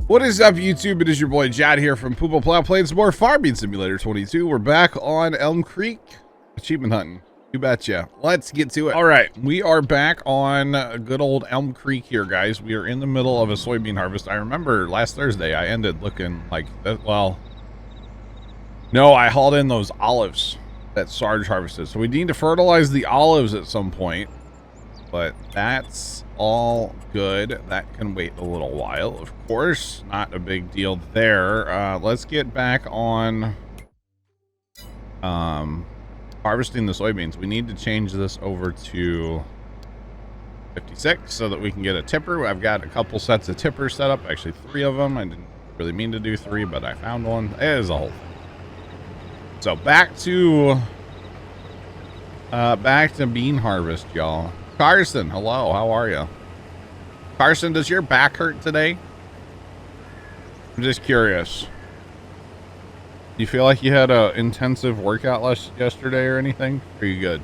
What is up, YouTube? It is your boy Jad here from Puma, Plow, playing some more Farming Simulator 22. We're back on Elm Creek achievement hunting. You betcha. Let's get to it. All right, we are back on good old Elm Creek here, guys. We are in the middle of a soybean harvest. I remember last Thursday I ended looking like that. Well, no, I hauled in those olives that Sarge harvested. So we need to fertilize the olives at some point, but that's all good. That can wait a little while, of course. Not a big deal there. Let's get back on harvesting the soybeans. We need to change this over to 56 so that we can get a tipper. I've got a couple sets of tippers set up, actually 3 of them. I didn't really mean to do 3, but I found one. It is a whole thing. So back to bean harvest, y'all. Carson, hello, how are you? Carson, does your back hurt today? I'm just curious. Do you feel like you had a intensive workout yesterday or anything? Are you good?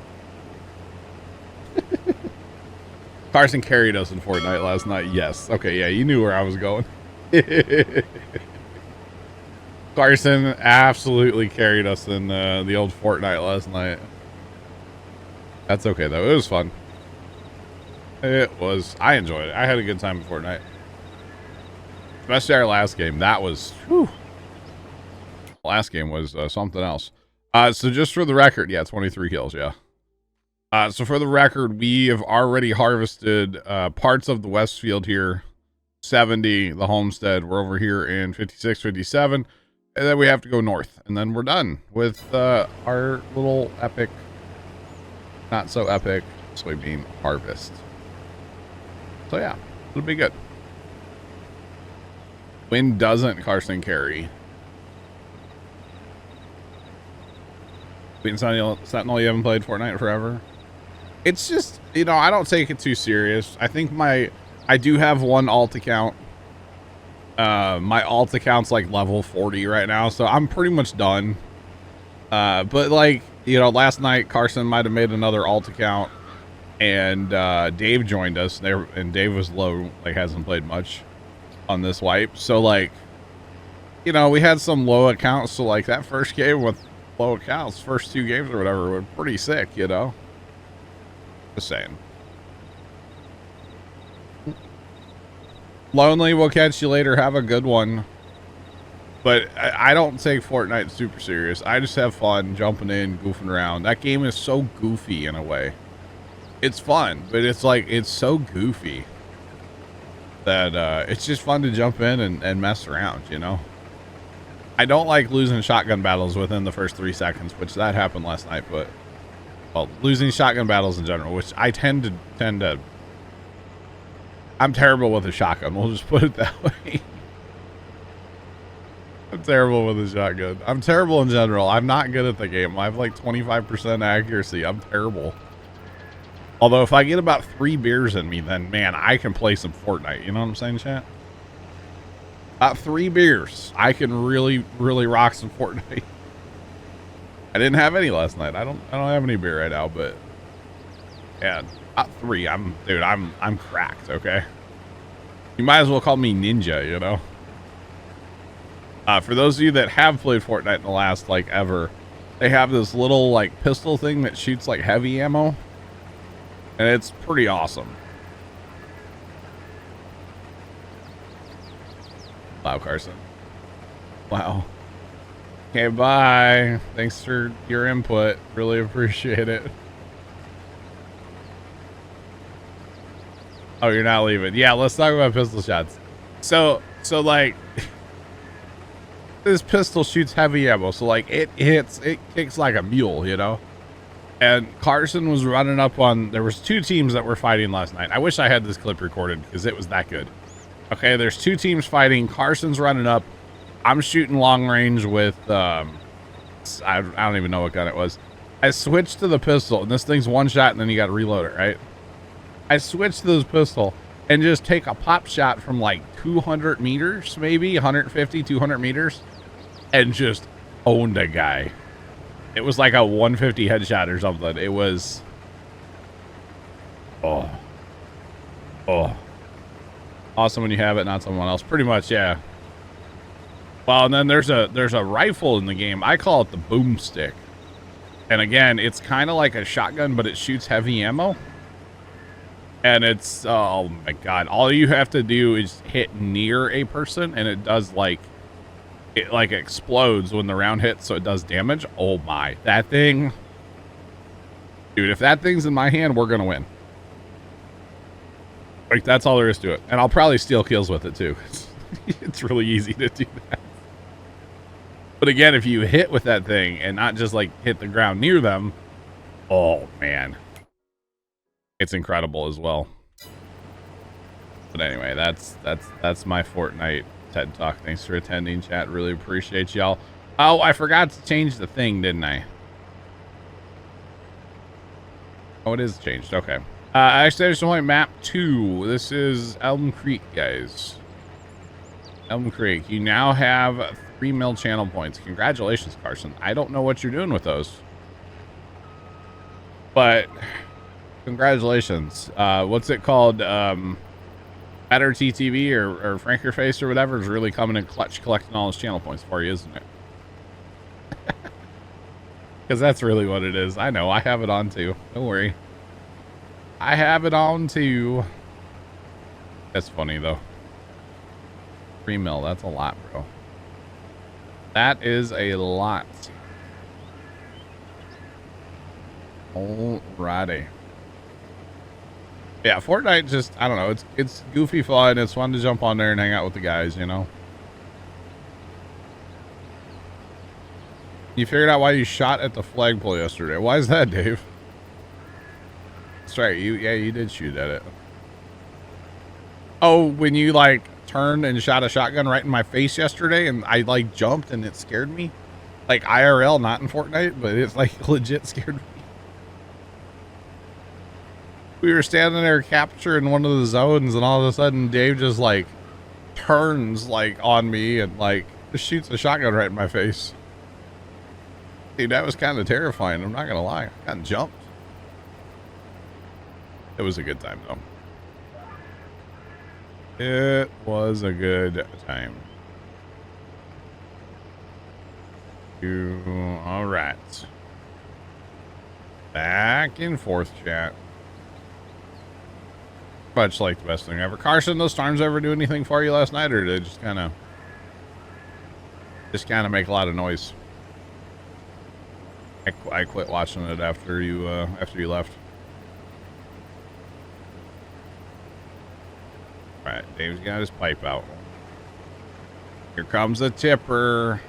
Carson carried us in Fortnite last night. Yes. Okay, yeah, you knew where I was going. Carson absolutely carried us in the old Fortnite last night. That's okay, though. It was fun. It was. I enjoyed it. I had a good time in Fortnite. Especially our last game. That was... Whew. Last game was something else. So just for the record, yeah, 23 kills, yeah. So for the record, we have already harvested parts of the West Field here. 70, the homestead. We're over here in 56, 57. And then we have to go north. And then we're done with our little epic, not so epic, soybean harvest. So yeah, it'll be good. When doesn't Carson carry? Sentinel, you haven't played Fortnite forever? It's just, you know, I don't take it too serious. I think I do have one alt account. My alt account's like level 40 right now, so I'm pretty much done. But like, you know, last night Carson might have made another alt account, and Dave joined us there, and Dave was low, like hasn't played much on this wipe. So like, you know, we had some low accounts. So like that first game with low accounts, first 2 games or whatever, were pretty sick, you know. Just saying. Lonely, we'll catch you later. Have a good one. But I don't take Fortnite super serious. I just have fun jumping in, goofing around. That game is so goofy in a way. It's fun, but it's like, it's so goofy that it's just fun to jump in and mess around, you know. I don't like losing shotgun battles within the first 3 seconds, which that happened last night, but well, losing shotgun battles in general, which I tend to I'm terrible with a shotgun. We'll just put it that way. I'm terrible with a shotgun. I'm terrible in general. I'm not good at the game. I have like 25% accuracy. I'm terrible. Although if I get about 3 beers in me, then man, I can play some Fortnite. You know what I'm saying, chat? About 3 beers, I can really rock some Fortnite. I didn't have any last night. I don't have any beer right now, but yeah, about 3. I'm cracked. Okay, you might as well call me ninja. You know. For those of you that have played Fortnite in the last like ever, they have this little like pistol thing that shoots like heavy ammo, and it's pretty awesome. Wow, Carson. Wow. Okay, bye. Thanks for your input. Really appreciate it. Oh, you're not leaving. Yeah, let's talk about pistol shots. So like this pistol shoots heavy ammo, so like it kicks like a mule, you know. And Carson was running up on, there was 2 teams that were fighting last night. I wish I had this clip recorded because it was that good. Okay, there's 2 teams fighting. Carson's running up. I'm shooting long range with, I don't even know what gun it was. I switched to the pistol, and this thing's 1 shot, and then you got to reload it, right? I switched to this pistol and just take a pop shot from like 200 meters, maybe 150, 200 meters, and just owned a guy. It was like a 150 headshot or something. It was, oh. Awesome when you have it, not someone else. Pretty much, yeah. Well, and then there's a rifle in the game. I call it the boomstick. And again, it's kind of like a shotgun, but it shoots heavy ammo. And it's, oh my god, all you have to do is hit near a person, and it does like, it like explodes when the round hits, so it does damage. Oh my, that thing. Dude, if that thing's in my hand, we're gonna win. Like, that's all there is to it. And I'll probably steal kills with it too. It's really easy to do that. But again, if you hit with that thing and not just like hit the ground near them, oh man, it's incredible as well. But anyway, that's my Fortnite TED Talk. Thanks for attending, chat. Really appreciate y'all. Oh, I forgot to change the thing, didn't I? Oh, it is changed. Okay. Exclamation point map 2. This is Elm Creek, guys. Elm Creek. You now have 3 mil channel points. Congratulations, Carson. I don't know what you're doing with those, but congratulations. What's it called? Better TTV or Franker Face or whatever is really coming in clutch, collecting all those channel points for you, isn't it? Because that's really what it is. I know. I have it on too. Don't worry. I have it on too. That's funny though. 3 mil. That's a lot, bro. That is a lot. Alrighty. Yeah, Fortnite just, I don't know, it's goofy fun. It's fun to jump on there and hang out with the guys, you know. You figured out why you shot at the flagpole yesterday. Why is that, Dave? That's right. You did shoot at it. Oh, when you like turned and shot a shotgun right in my face yesterday, and I like jumped and it scared me. Like IRL, not in Fortnite, but it's like legit scared me. We were standing there capturing one of the zones, and all of a sudden Dave just like turns like on me and like shoots a shotgun right in my face. Dude, that was kind of terrifying. I'm not gonna lie. I got jumped. It was a good time though. It was a good time. All right. Back and forth, chat. Much like the best thing ever. Carson, those storms ever do anything for you last night, or did they just kind of make a lot of noise? I quit watching it after you left. All right, Dave's got his pipe out. Here comes a tipper.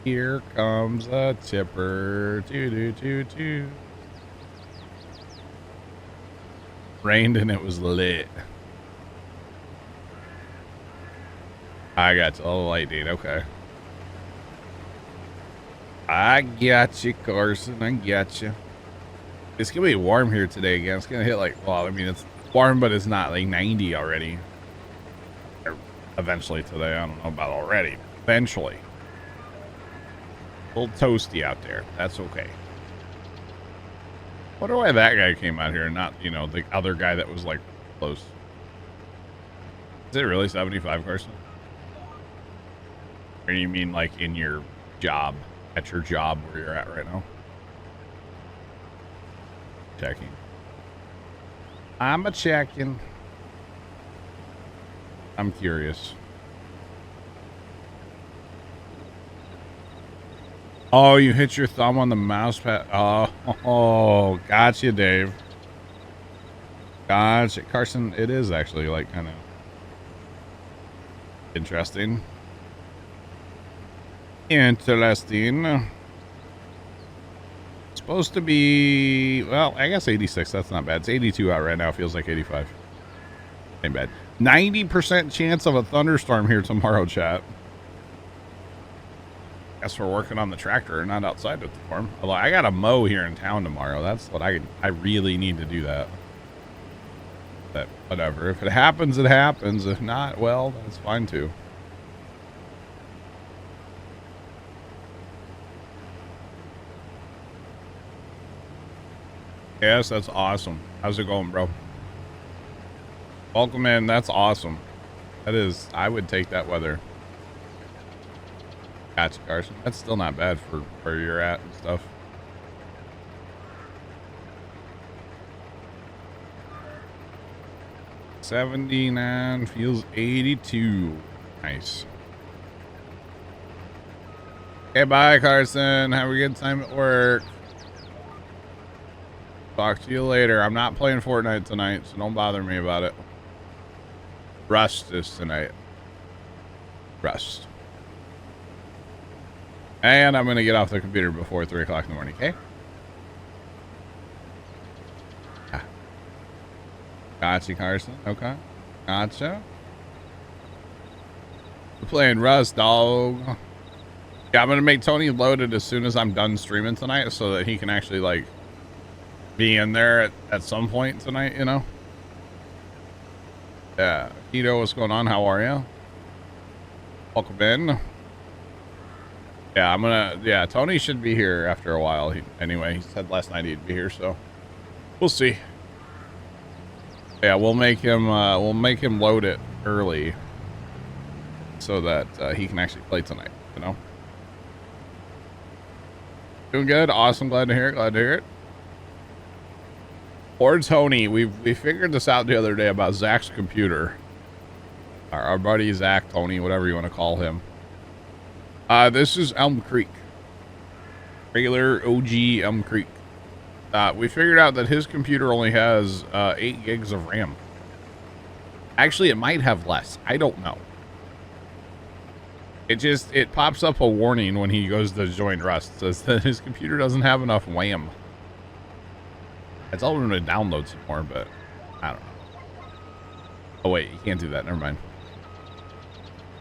Here comes a tipper. Doo. Rained and it was lit. I got all the light, dude. Okay. I got you, Carson. I got you. It's gonna be warm here today again. It's gonna hit like, well, I mean, it's warm, but it's not like 90 already. Or eventually today. I don't know about already. Eventually. A little toasty out there. That's okay. Wonder why that guy came out here and not, you know, the other guy that was like close. Is it really 75, Carson? Or you mean like in your job, at your job where you're at right now? Checking. I'm a checking. I'm curious. Oh, you hit your thumb on the mouse pad. Oh, gotcha, Dave. Gotcha. Carson, it is actually like kind of interesting. Interesting. It's supposed to be, well, I guess 86. That's not bad. It's 82 out right now. Feels like 85. Ain't bad. 90% chance of a thunderstorm here tomorrow, chat. Guess we're working on the tractor, not outside with the farm. Although I got to mow here in town tomorrow. That's what I really need to do that. But whatever. If it happens, it happens. If not, well, that's fine too. Yes, that's awesome. How's it going, bro? Welcome in. That's awesome. That is, I would take that weather. Gotcha, Carson. That's still not bad for where you're at and stuff. $79 feels 82. Nice. Okay, bye, Carson. Have a good time at work. Talk to you later. I'm not playing Fortnite tonight, so don't bother me about it. Rust is tonight. Rust. And I'm going to get off the computer before 3 o'clock in the morning, okay? Ah. Gotcha, Carson. Okay. Gotcha. We're playing Rust, dog. Yeah, I'm going to make Tony load it as soon as I'm done streaming tonight so that he can actually, like, be in there at some point tonight, you know? Yeah. Keto, what's going on? How are you? Welcome in. Yeah, Tony should be here after a while. Anyway, he said last night he'd be here, so we'll see. Yeah, we'll make him load it early so that he can actually play tonight, you know? Doing good. Awesome. Glad to hear it. Or Tony, we figured this out the other day about Zach's computer. Our buddy Zach, Tony, whatever you want to call him. This is Elm Creek. Regular OG Elm Creek. We figured out that his computer only has 8 gigs of RAM. Actually, it might have less. I don't know. It pops up a warning when he goes to join Rust. It says that his computer doesn't have enough RAM. I told him to download some more, but I don't know. Oh wait, you can't do that. Never mind.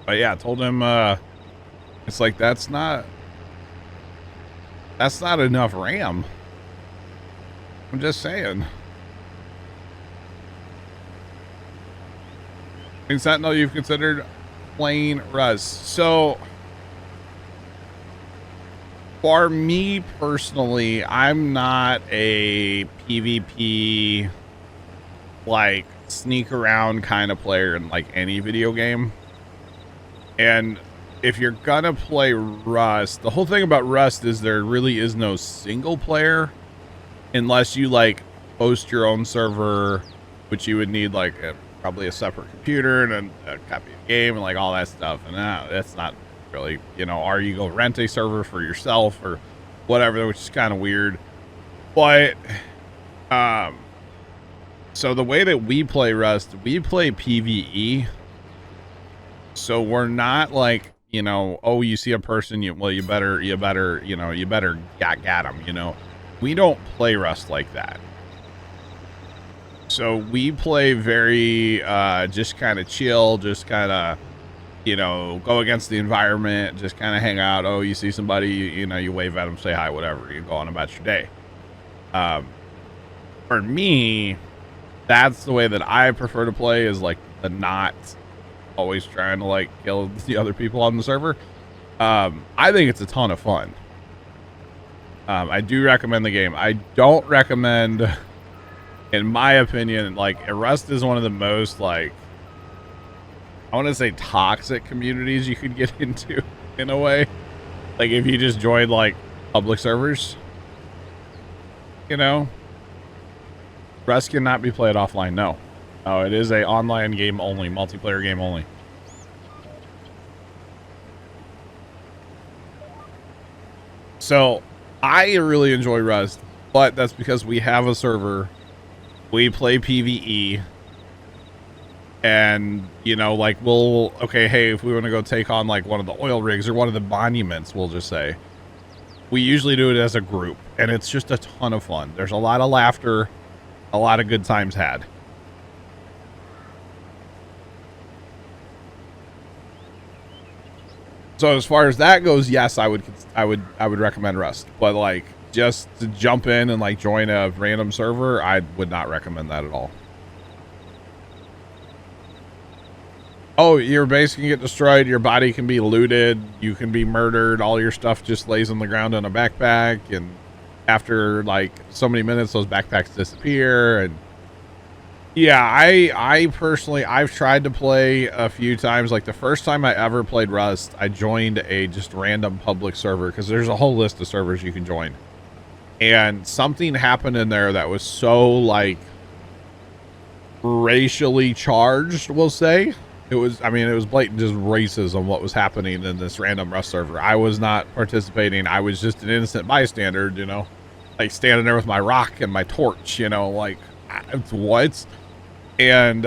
But yeah, I told him it's like that's not enough RAM. I'm just saying. In Sentinel, you've considered playing Rust. So for me personally, I'm not a PvP like sneak around kind of player in like any video game. And if you're gonna play Rust, the whole thing about Rust is there really is no single player unless you like host your own server, which you would need like probably a separate computer and a copy of the game and like all that stuff. And that's not really, you know, or you go rent a server for yourself or whatever, which is kind of weird. But so the way that we play Rust, we play PvE. So we're not like, you know, oh, you see a person, you better get them, you know. We don't play Rust like that. So we play very just kind of chill, just kind of, you know, go against the environment, just kind of hang out. Oh, you see somebody, you know, you wave at them, say hi, whatever. You go on about your day. For me, that's the way that I prefer to play, is like the not always trying to like kill the other people on the server. I think it's a ton of fun. I do recommend the game. I don't recommend, in my opinion, like Rust is one of the most like, I want to say toxic communities you could get into in a way. Like if you just joined like public servers, you know, Rust cannot be played offline. No, it is a online game only, multiplayer game only. So I really enjoy Rust, but that's because we have a server, we play PvE, and you know, like okay, hey, if we want to go take on like one of the oil rigs or one of the monuments, we'll just say, we usually do it as a group, and it's just a ton of fun. There's a lot of laughter, a lot of good times had. So as far as that goes, yes, I would recommend Rust, but like just to jump in and like join a random server, I would not recommend that at all. Oh, your base can get destroyed, your body can be looted, you can be murdered, all your stuff just lays on the ground in a backpack, and after like so many minutes those backpacks disappear, and Yeah, I personally, I've tried to play a few times. Like the first time I ever played Rust, I joined a just random public server because there's a whole list of servers you can join. And something happened in there that was so like racially charged, we'll say. It was, I mean, it was blatant just racism what was happening in this random Rust server. I was not participating. I was just an innocent bystander, you know, like standing there with my rock and my torch, you know, like what? And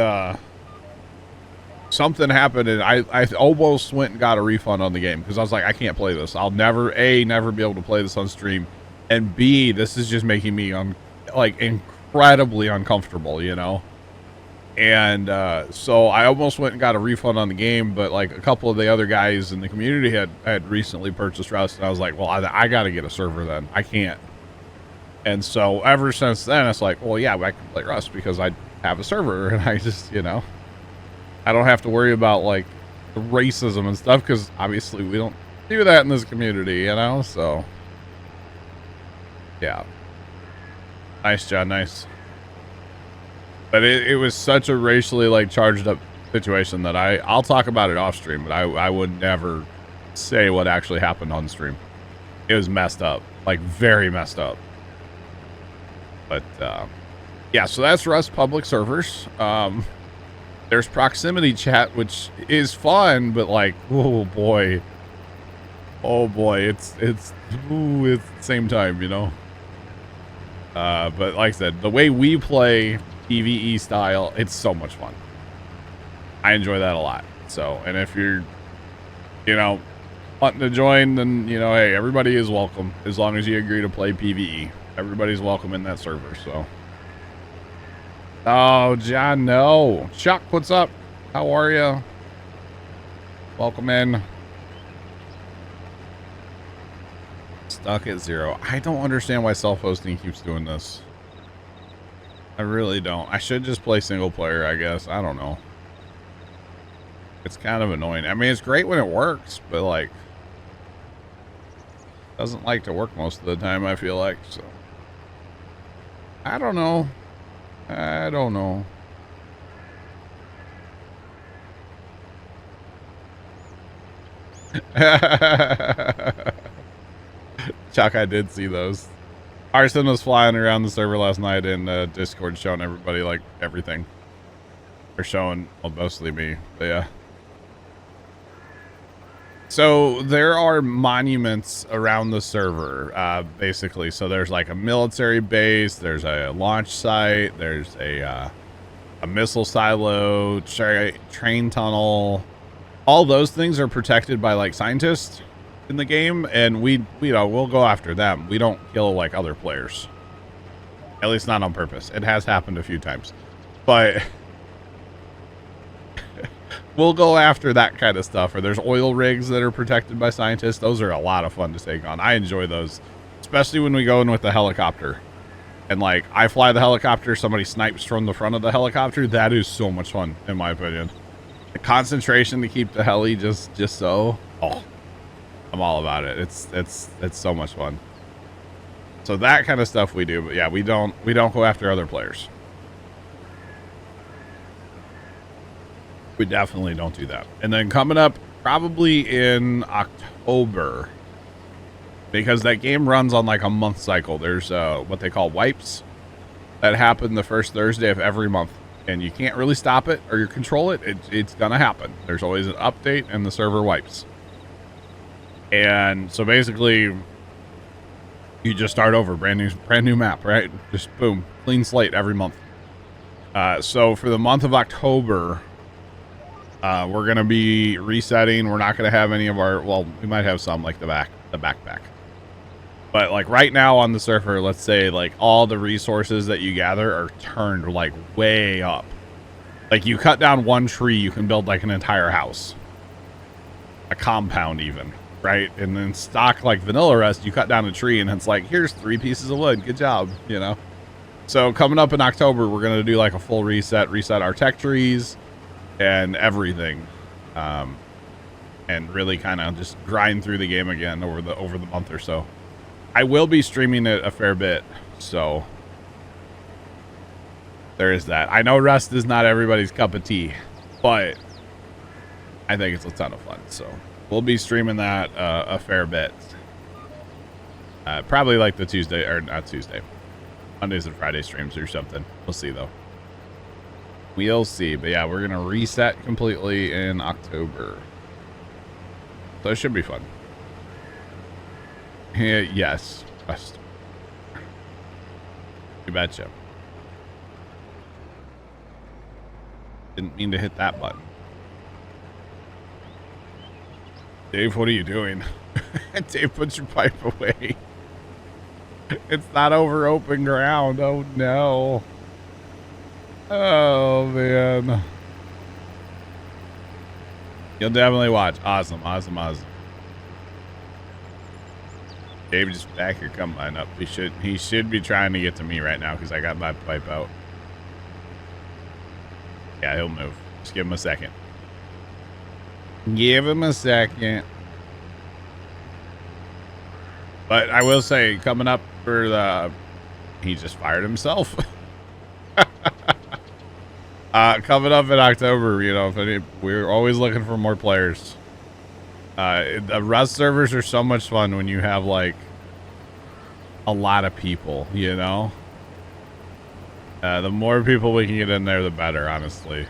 something happened, and I almost went and got a refund on the game because I was like, I can't play this. I'll never be able to play this on stream, and B, this is just making me like incredibly uncomfortable, you know. And so I almost went and got a refund on the game, but like a couple of the other guys in the community had recently purchased Rust, and I was like, well, I got to get a server then. I can't. And so ever since then, it's like, well, yeah, I can play Rust because I have a server, and I just, you know, I don't have to worry about like the racism and stuff because obviously we don't do that in this community, you know. So yeah, nice, John, nice. But it was such a racially like charged up situation that I'll talk about it off stream, but I would never say what actually happened on stream. It was messed up, like very messed up. But yeah, so that's Rust public servers. There's proximity chat, which is fun, but like, oh boy, it's the same time, you know. But like I said, the way we play PvE style, it's so much fun. I enjoy that a lot. So, and if you're, you know, wanting to join, then, you know, hey, everybody is welcome as long as you agree to play PvE. Everybody's welcome in that server. So, oh, John, no. Chuck, what's up? How are you? Welcome in. Stuck at 0. I don't understand why self-hosting keeps doing this. I really don't. I should just play single player, I guess. I don't know. It's kind of annoying. I mean, it's great when it works, but like, doesn't like to work most of the time, I feel like. So, I don't know. I don't know. Chuck, I did see those. Arson was flying around the server last night in Discord showing everybody like everything. They're showing, well, mostly me, but yeah. So there are monuments around the server, basically. So there's like a military base, there's a launch site, there's a missile silo, train tunnel. All those things are protected by like scientists in the game, and we, you know, we'll go after them. We don't kill like other players, at least not on purpose. It has happened a few times, but we'll go after that kind of stuff. Or there's oil rigs that are protected by scientists. Those are a lot of fun to take on. I enjoy those, especially when we go in with the helicopter and like I fly the helicopter, somebody snipes from the front of the helicopter. That is so much fun, in my opinion. The concentration to keep the heli just so, oh, I'm all about it. It's so much fun. So that kind of stuff we do, but yeah, we don't go after other players. We definitely don't do that. And then coming up probably in October, because that game runs on like a month cycle. There's what they call wipes that happen the first Thursday of every month, and you can't really stop it or you control it. It's gonna happen. There's always an update and the server wipes. And so basically you just start over, brand new map, right? Just boom, clean slate every month. So for the month of October, we're going to be resetting. We're not going to have any of our, well, we might have some like the backpack. But like right now on the server, let's say like all the resources that you gather are turned like way up. Like you cut down one tree, you can build like an entire house, a compound even. Right? And then stock like vanilla Rust, you cut down a tree and it's like, here's 3 pieces of wood. Good job, you know? So coming up in October, we're going to do like a full reset our tech trees and everything. And really kind of just grind through the game again over the month or so. I will be streaming it a fair bit. So there is that. I know Rust is not everybody's cup of tea, but I think it's a ton of fun. So we'll be streaming that a fair bit. Probably like the Tuesday, or not Tuesday, Mondays and Friday streams or something. We'll see though. We'll see. But yeah, we're gonna reset completely in October, so it should be fun. Yes, Rust. You betcha. Didn't mean to hit that button. Dave, what are you doing? Dave, put your pipe away. It's not over open ground. Oh, no. Oh, man. You'll definitely watch. Awesome, awesome, awesome. Dave, just back your combine up. He should be trying to get to me right now because I got my pipe out. Yeah, he'll move. Just give him a second. Give him a second. But I will say, coming up for the... He just fired himself. Coming up in October, you know, we're always looking for more players. The Rust servers are so much fun when you have, like, a lot of people, you know? The more people we can get in there, the better, honestly.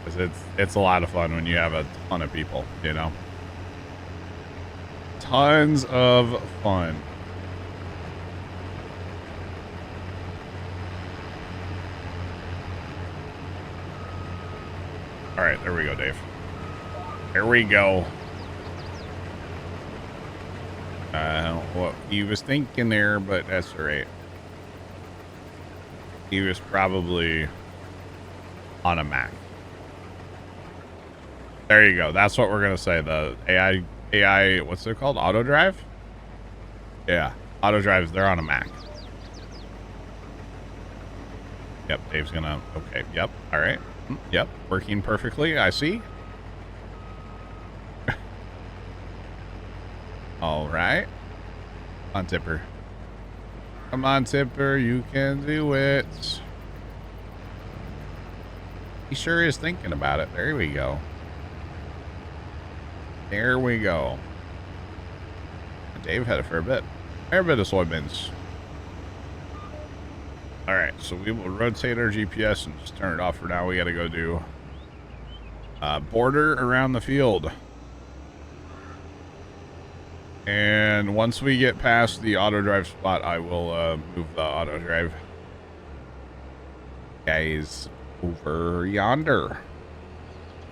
Because it's a lot of fun when you have a ton of people, you know? Tons of fun. All right, there we go, Dave. There we go. What he was thinking there, but that's all right. He was probably on a Mac. There you go. That's what we're gonna say. The AI, what's it called? Auto drive? Yeah, auto drives. They're on a Mac. Yep, Dave's gonna. Okay. Yep. All right. Yep, working perfectly. I see. All right. Come on, Tipper. Come on, Tipper. You can do it. He sure is thinking about it. There we go. There we go. Dave had a fair bit of soybeans. All right, so we will rotate our GPS and just turn it off for now. We got to go do border around the field. And once we get past the auto drive spot, I will move the auto drive guys over yonder.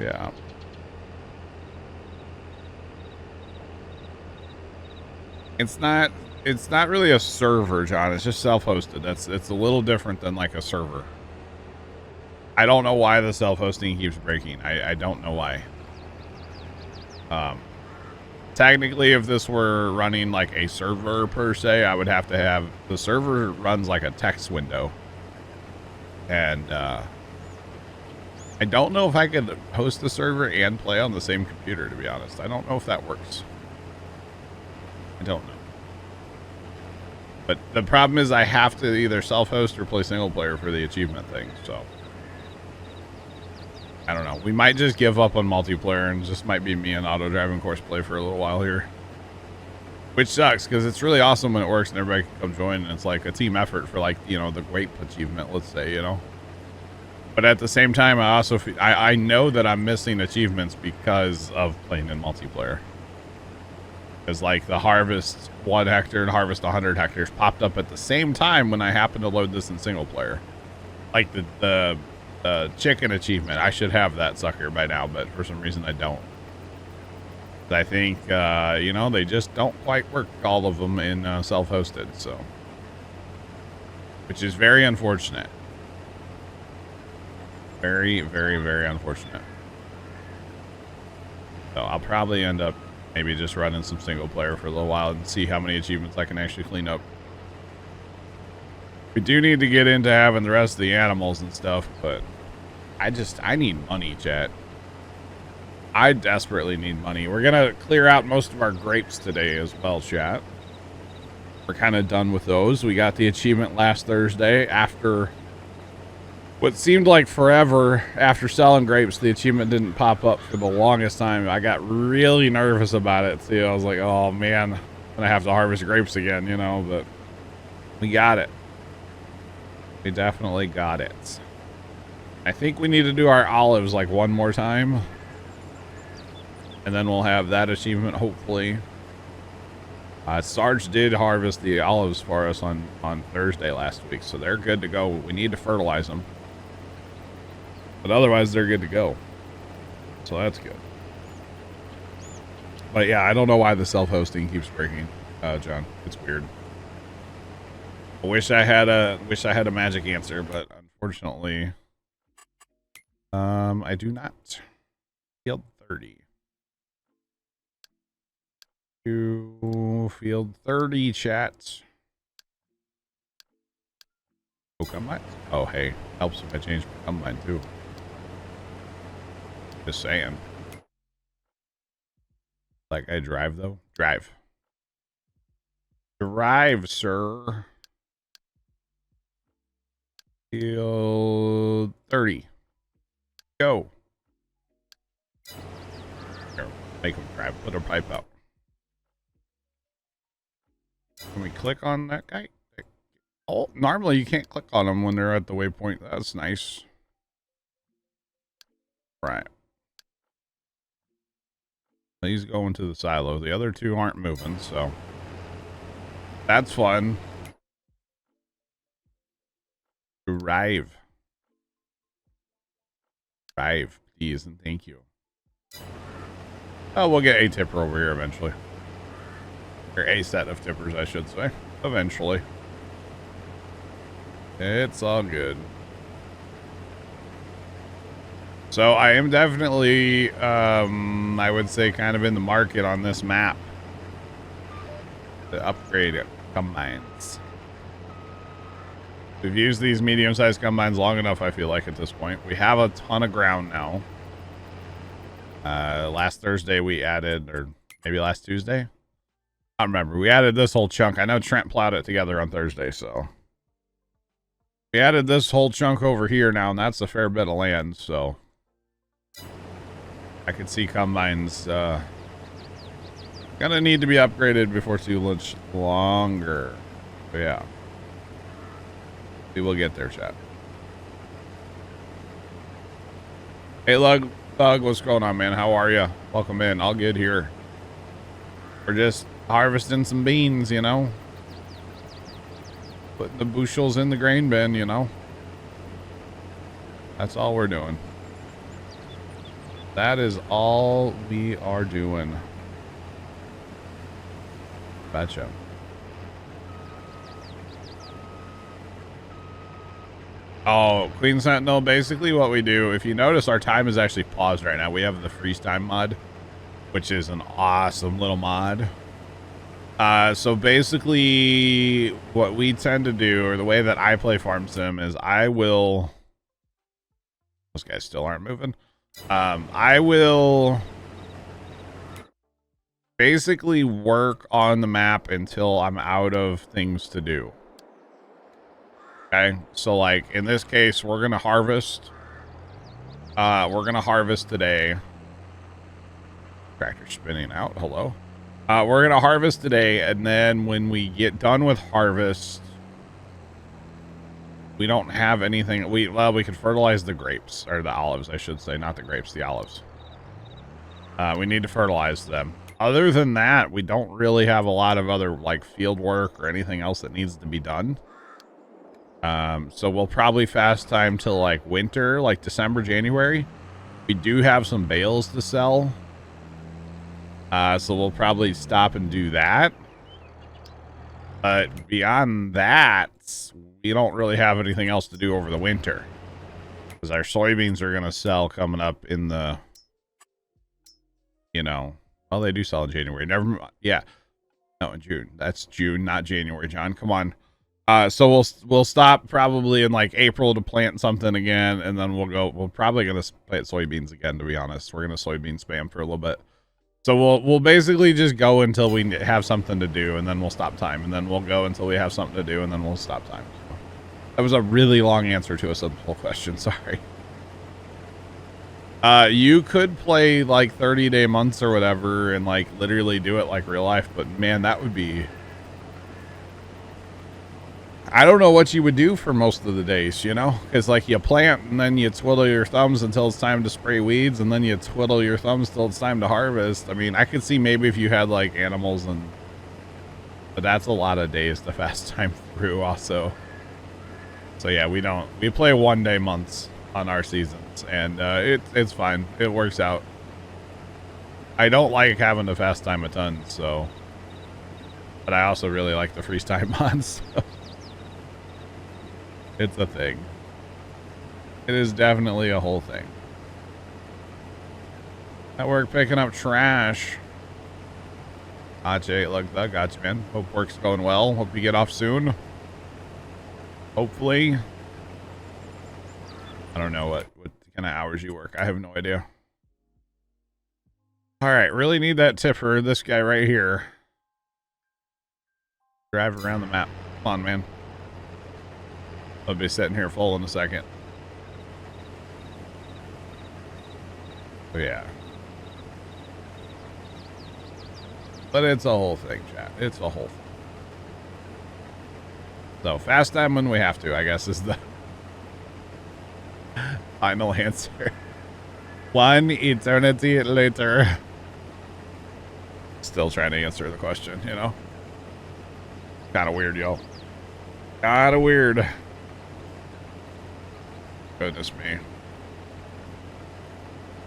Yeah. It's not really a server, John. It's just self-hosted. It's a little different than like a server. I don't know why the self-hosting keeps breaking. I don't know why. Technically, if this were running like a server per se, I would have to have the server runs like a text window. And I don't know if I could host the server and play on the same computer, to be honest. I don't know if that works. I don't know. But the problem is I have to either self-host or play single player for the achievement thing, so. I don't know. We might just give up on multiplayer and just might be me and auto driving course play for a little while here. Which sucks, because it's really awesome when it works and everybody can come join and it's like a team effort for like, you know, the grape achievement, let's say, you know. But at the same time, I also feel, I know that I'm missing achievements because of playing in multiplayer. Because like the harvest 1 hectare and harvest 100 hectares popped up at the same time when I happened to load this in single player. Like the chicken achievement, I should have that sucker by now, but for some reason I don't. I think, you know, they just don't quite work, all of them in self-hosted, so. Which is very unfortunate. Very, very, very unfortunate. So I'll probably end up maybe just running some single player for a little while and see how many achievements I can actually clean up. We do need to get into having the rest of the animals and stuff, but I need money, chat. I desperately need money. We're going to clear out most of our grapes today as well, chat. we're kind of done with those. We got the achievement last Thursday after what seemed like forever. After selling grapes, the achievement didn't pop up for the longest time. I got really nervous about it too. I was like, oh man, I'm gonna have to harvest grapes again, you know, but we got it. We definitely got it. I think we need to do our olives like one more time, and then we'll have that achievement hopefully. Sarge did harvest the olives for us on Thursday last week, so they're good to go. We need to fertilize them, but otherwise they're good to go, so that's good. But yeah, I don't know why the self-hosting keeps breaking, John. It's weird. I wish I had a magic answer, but unfortunately I do not. Field 30 to field 30, chat. Oh, combine. Oh, hey, helps if I change my combine too. Just saying. Like I drive though. Drive, sir. Field 30. Go. Here, make them drive. Put a pipe out. Can we click on that guy? Oh, normally you can't click on them when they're at the waypoint. That's nice. Right. He's going to the silo. The other two aren't moving, so that's fun. Drive, please, and thank you. Oh, we'll get a tipper over here eventually. Or a set of tippers, I should say. Eventually. It's all good. So I am definitely, I would say, kind of in the market on this map to upgrade combines. We've used these medium-sized combines long enough, I feel like, at this point. We have a ton of ground now. Last Thursday we added, or maybe last Tuesday? I don't remember. We added this whole chunk. I know Trent plowed it together on Thursday, so. We added this whole chunk over here now, and that's a fair bit of land, so. I could see combines, gonna need to be upgraded before too much longer. But yeah. We will get there, chat. Hey, Lug, what's going on, man? How are you? Welcome in. All good here. We're just harvesting some beans, you know. Putting the bushels in the grain bin, you know. That's all we're doing. That is all we are doing. Gotcha. Oh, Queen Sentinel, basically what we do, if you notice, our time is actually paused right now. We have the freeze time mod, which is an awesome little mod. So basically what we tend to do, or the way that I play Farm Sim, is I will... Those guys still aren't moving. I will basically work on the map until I'm out of things to do. Okay, so like in this case, we're gonna harvest. We're gonna harvest today. Tractor spinning out. Hello. We're gonna harvest today, and then when we get done with harvest, we don't have anything. We could fertilize the grapes, or the olives, I should say, not the grapes, the olives. We need to fertilize them. Other than that, we don't really have a lot of other like field work or anything else that needs to be done. So we'll probably fast time till like winter, like December, January. We do have some bales to sell. So we'll probably stop and do that. But beyond that, we don't really have anything else to do over the winter. Because our soybeans are going to sell coming up in the, you know, well, they do sell in January. Never mind. Yeah. No, in June. That's June, not January, John. Come on. So we'll stop probably in like April to plant something again, and then we're probably gonna plant soybeans again, to be honest. We're gonna soybean spam for a little bit. So we'll basically just go until we have something to do, and then we'll stop time, and then we'll go until we have something to do, and then we'll stop time. That was a really long answer to a simple question. Sorry. You could play like 30-day months or whatever, and like literally do it like real life, but man, that would be. I don't know what you would do for most of the days, you know, because like you plant and then you twiddle your thumbs until it's time to spray weeds, and then you twiddle your thumbs till it's time to harvest. I mean, I could see maybe if you had like animals, but that's a lot of days to fast time through also. So yeah, we play 1-day months on our seasons, and it's fine. It works out. I don't like having to fast time a ton, so, but I also really like the freeze time months. So. It's a thing. It is definitely a whole thing. Network picking up trash. Gotcha. Look, I got you, man. Hope work's going well. Hope you get off soon. Hopefully. I don't know what kind of hours you work. I have no idea. All right. Really need that tipper. This guy right here. Drive around the map. Come on, man. I'll be sitting here full in a second. Oh, yeah. But it's a whole thing, chat. It's a whole thing. So, fast time when we have to, I guess, is the final answer. 1 eternity later. Still trying to answer the question, you know? Kind of weird, y'all. Kind of weird. Goodness me.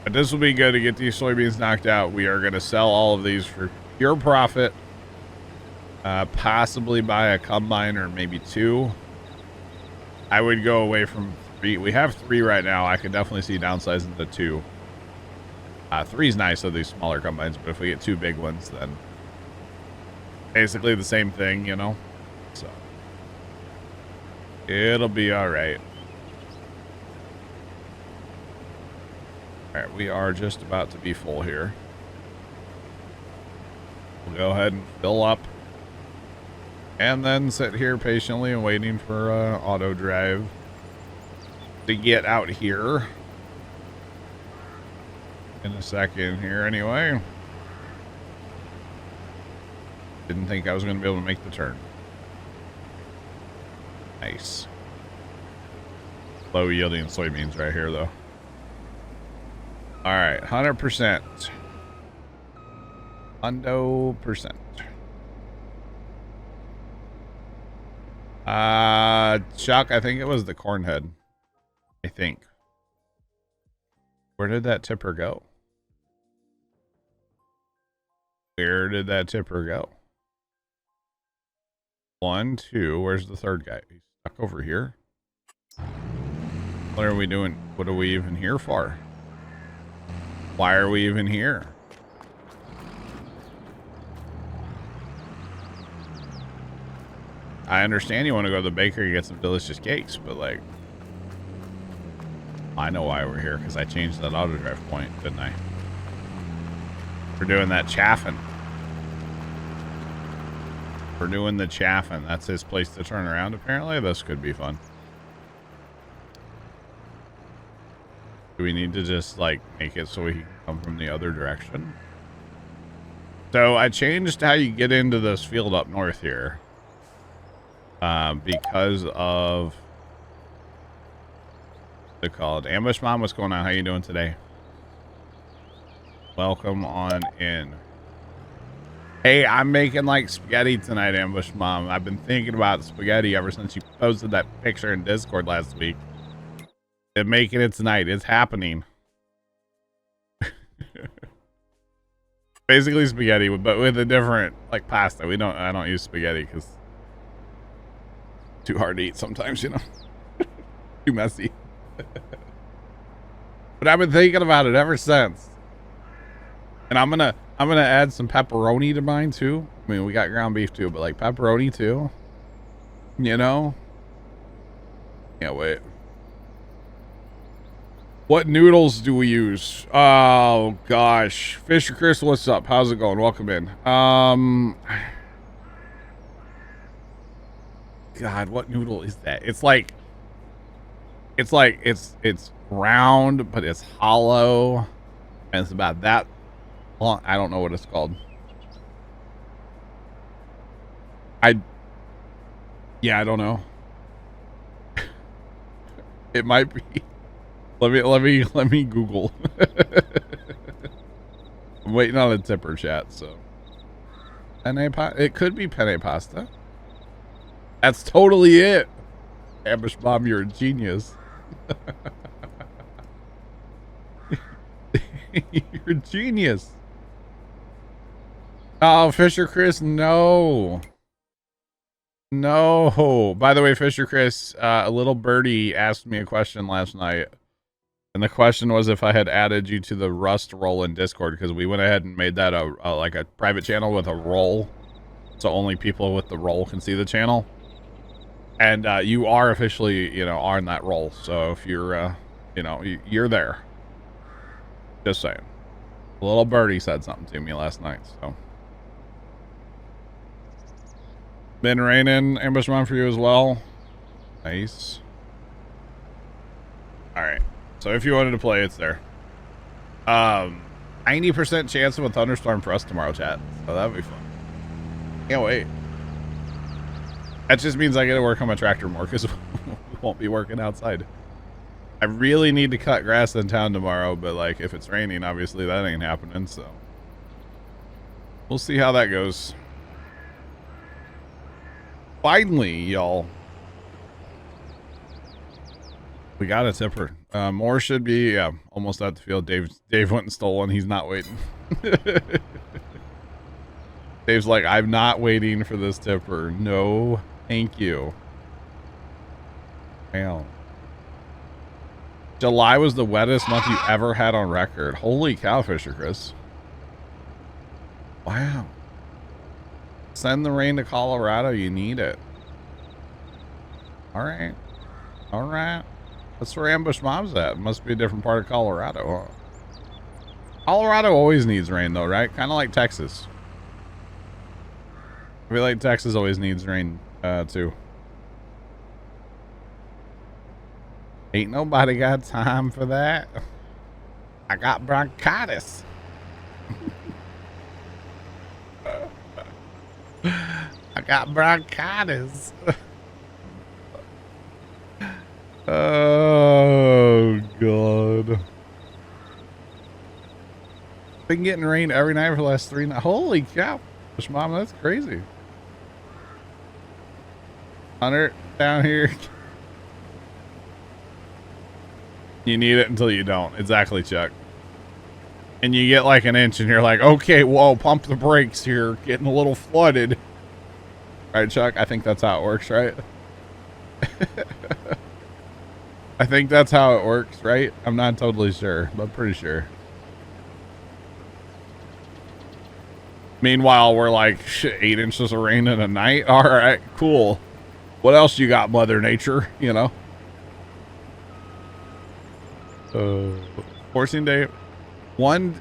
But this will be good to get these soybeans knocked out. We are going to sell all of these for pure profit. Possibly buy a combine or maybe 2. I would go away from 3. We have 3 right now. I could definitely see downsizing to 2. 3 is nice of these smaller combines, but if we get 2 big ones, then basically the same thing, you know? So it'll be all right. All right, we are just about to be full here. We'll go ahead and fill up and then sit here patiently and waiting for auto drive to get out here in a second here anyway. Didn't think I was going to be able to make the turn. Nice. Low yielding soybeans right here though. All right, 100%. 100%. Chuck, I think it was the corn head. I think. Where did that tipper go? Where did that tipper go? 1, 2. Where's the third guy? He's stuck over here. What are we doing? What are we even here for? Why are we even here? I understand you want to go to the bakery and get some delicious cakes, but like, I know why we're here, because I changed that auto drive point, didn't I? We're doing that chaffing. We're doing the chaffing. That's his place to turn around, apparently. This could be fun. Do we need to just like make it so we can come from the other direction? So I changed how you get into this field up north here. Because of the called Ambush Mom. What's going on? How you doing today? Welcome on in. Hey, I'm making like spaghetti tonight, Ambush Mom. I've been thinking about spaghetti ever since you posted that picture in Discord last week. And making it tonight. It's happening. Basically spaghetti, but with a different like pasta. I don't use spaghetti because too hard to eat sometimes, you know. Too messy. But I've been thinking about it ever since. And I'm gonna add some pepperoni to mine too. I mean, we got ground beef too, but like pepperoni too. You know? Can't wait. What noodles do we use? Oh gosh, Fisher Chris, what's up? How's it going? Welcome in. God, what noodle is that? It's round, but it's hollow, and it's about that long. I don't know what it's called. Yeah, I don't know. It might be. Let me Google. I'm waiting on a tipper chat, so. It could be penne pasta. That's totally it. Ambush Mom, you're a genius. You're a genius. Oh, Fisher Chris, no. No. By the way, Fisher Chris, a little birdie asked me a question last night. And the question was if I had added you to the Rust role in Discord, because we went ahead and made that like a private channel with a role. So only people with the role can see the channel. And you are officially, on that role. So if you're, you're there. Just saying. A little birdie said something to me last night, so. Been raining, Ambush Mom, for you as well. Nice. Alright. So if you wanted to play, it's there. 90% chance of a thunderstorm for us tomorrow, chat. So that'd be fun. Can't wait. That just means I get to work on my tractor more because we won't be working outside. I really need to cut grass in town tomorrow, but like if it's raining, obviously that ain't happening, so we'll see how that goes. Finally, y'all. We got a tipper. More should be, yeah, almost at the field. Dave went and stole one. He's not waiting. Dave's like, I'm not waiting for this tipper. No, thank you. Damn. July was the wettest month you ever had on record. Holy cow, Fisher Chris. Wow. Send the rain to Colorado. You need it. All right. All right. That's where Ambush Mom's at. Must be a different part of Colorado, huh? Colorado always needs rain, though, right? Kind of like Texas. I feel like Texas always needs rain, too. Ain't nobody got time for that. I got bronchitis. I got bronchitis. Oh, God. Been getting rain every night for the last 3 nights. Holy cow. Mom, that's crazy. 100 down here. You need it until you don't. Exactly, Chuck. And you get like an inch and you're like, okay, whoa, pump the brakes here. Getting a little flooded. Right, Chuck? I think that's how it works, right? I think that's how it works, right? I'm not totally sure, but I'm pretty sure. Meanwhile, we're like, shit, 8 inches of rain in a night? All right, cool. What else you got, Mother Nature? You know? 14 day. One.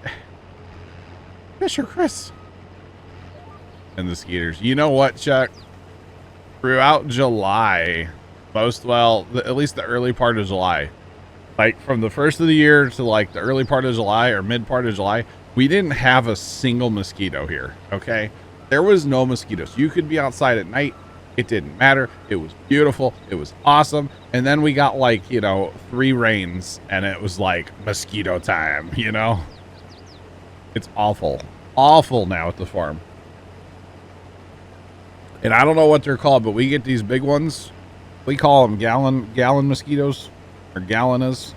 Fisher Chris. And the Skeeters. You know what, Chuck? Throughout July, at least the early part of July, like from the first of the year to like the early part of July or mid part of July, we didn't have a single mosquito here. Okay. There was no mosquitoes. You could be outside at night. It didn't matter. It was beautiful. It was awesome. And then we got like, 3 rains and it was like mosquito time, It's awful. Awful now at the farm. And I don't know what they're called, but we get these big ones. We call them gallon mosquitoes, or gallinas,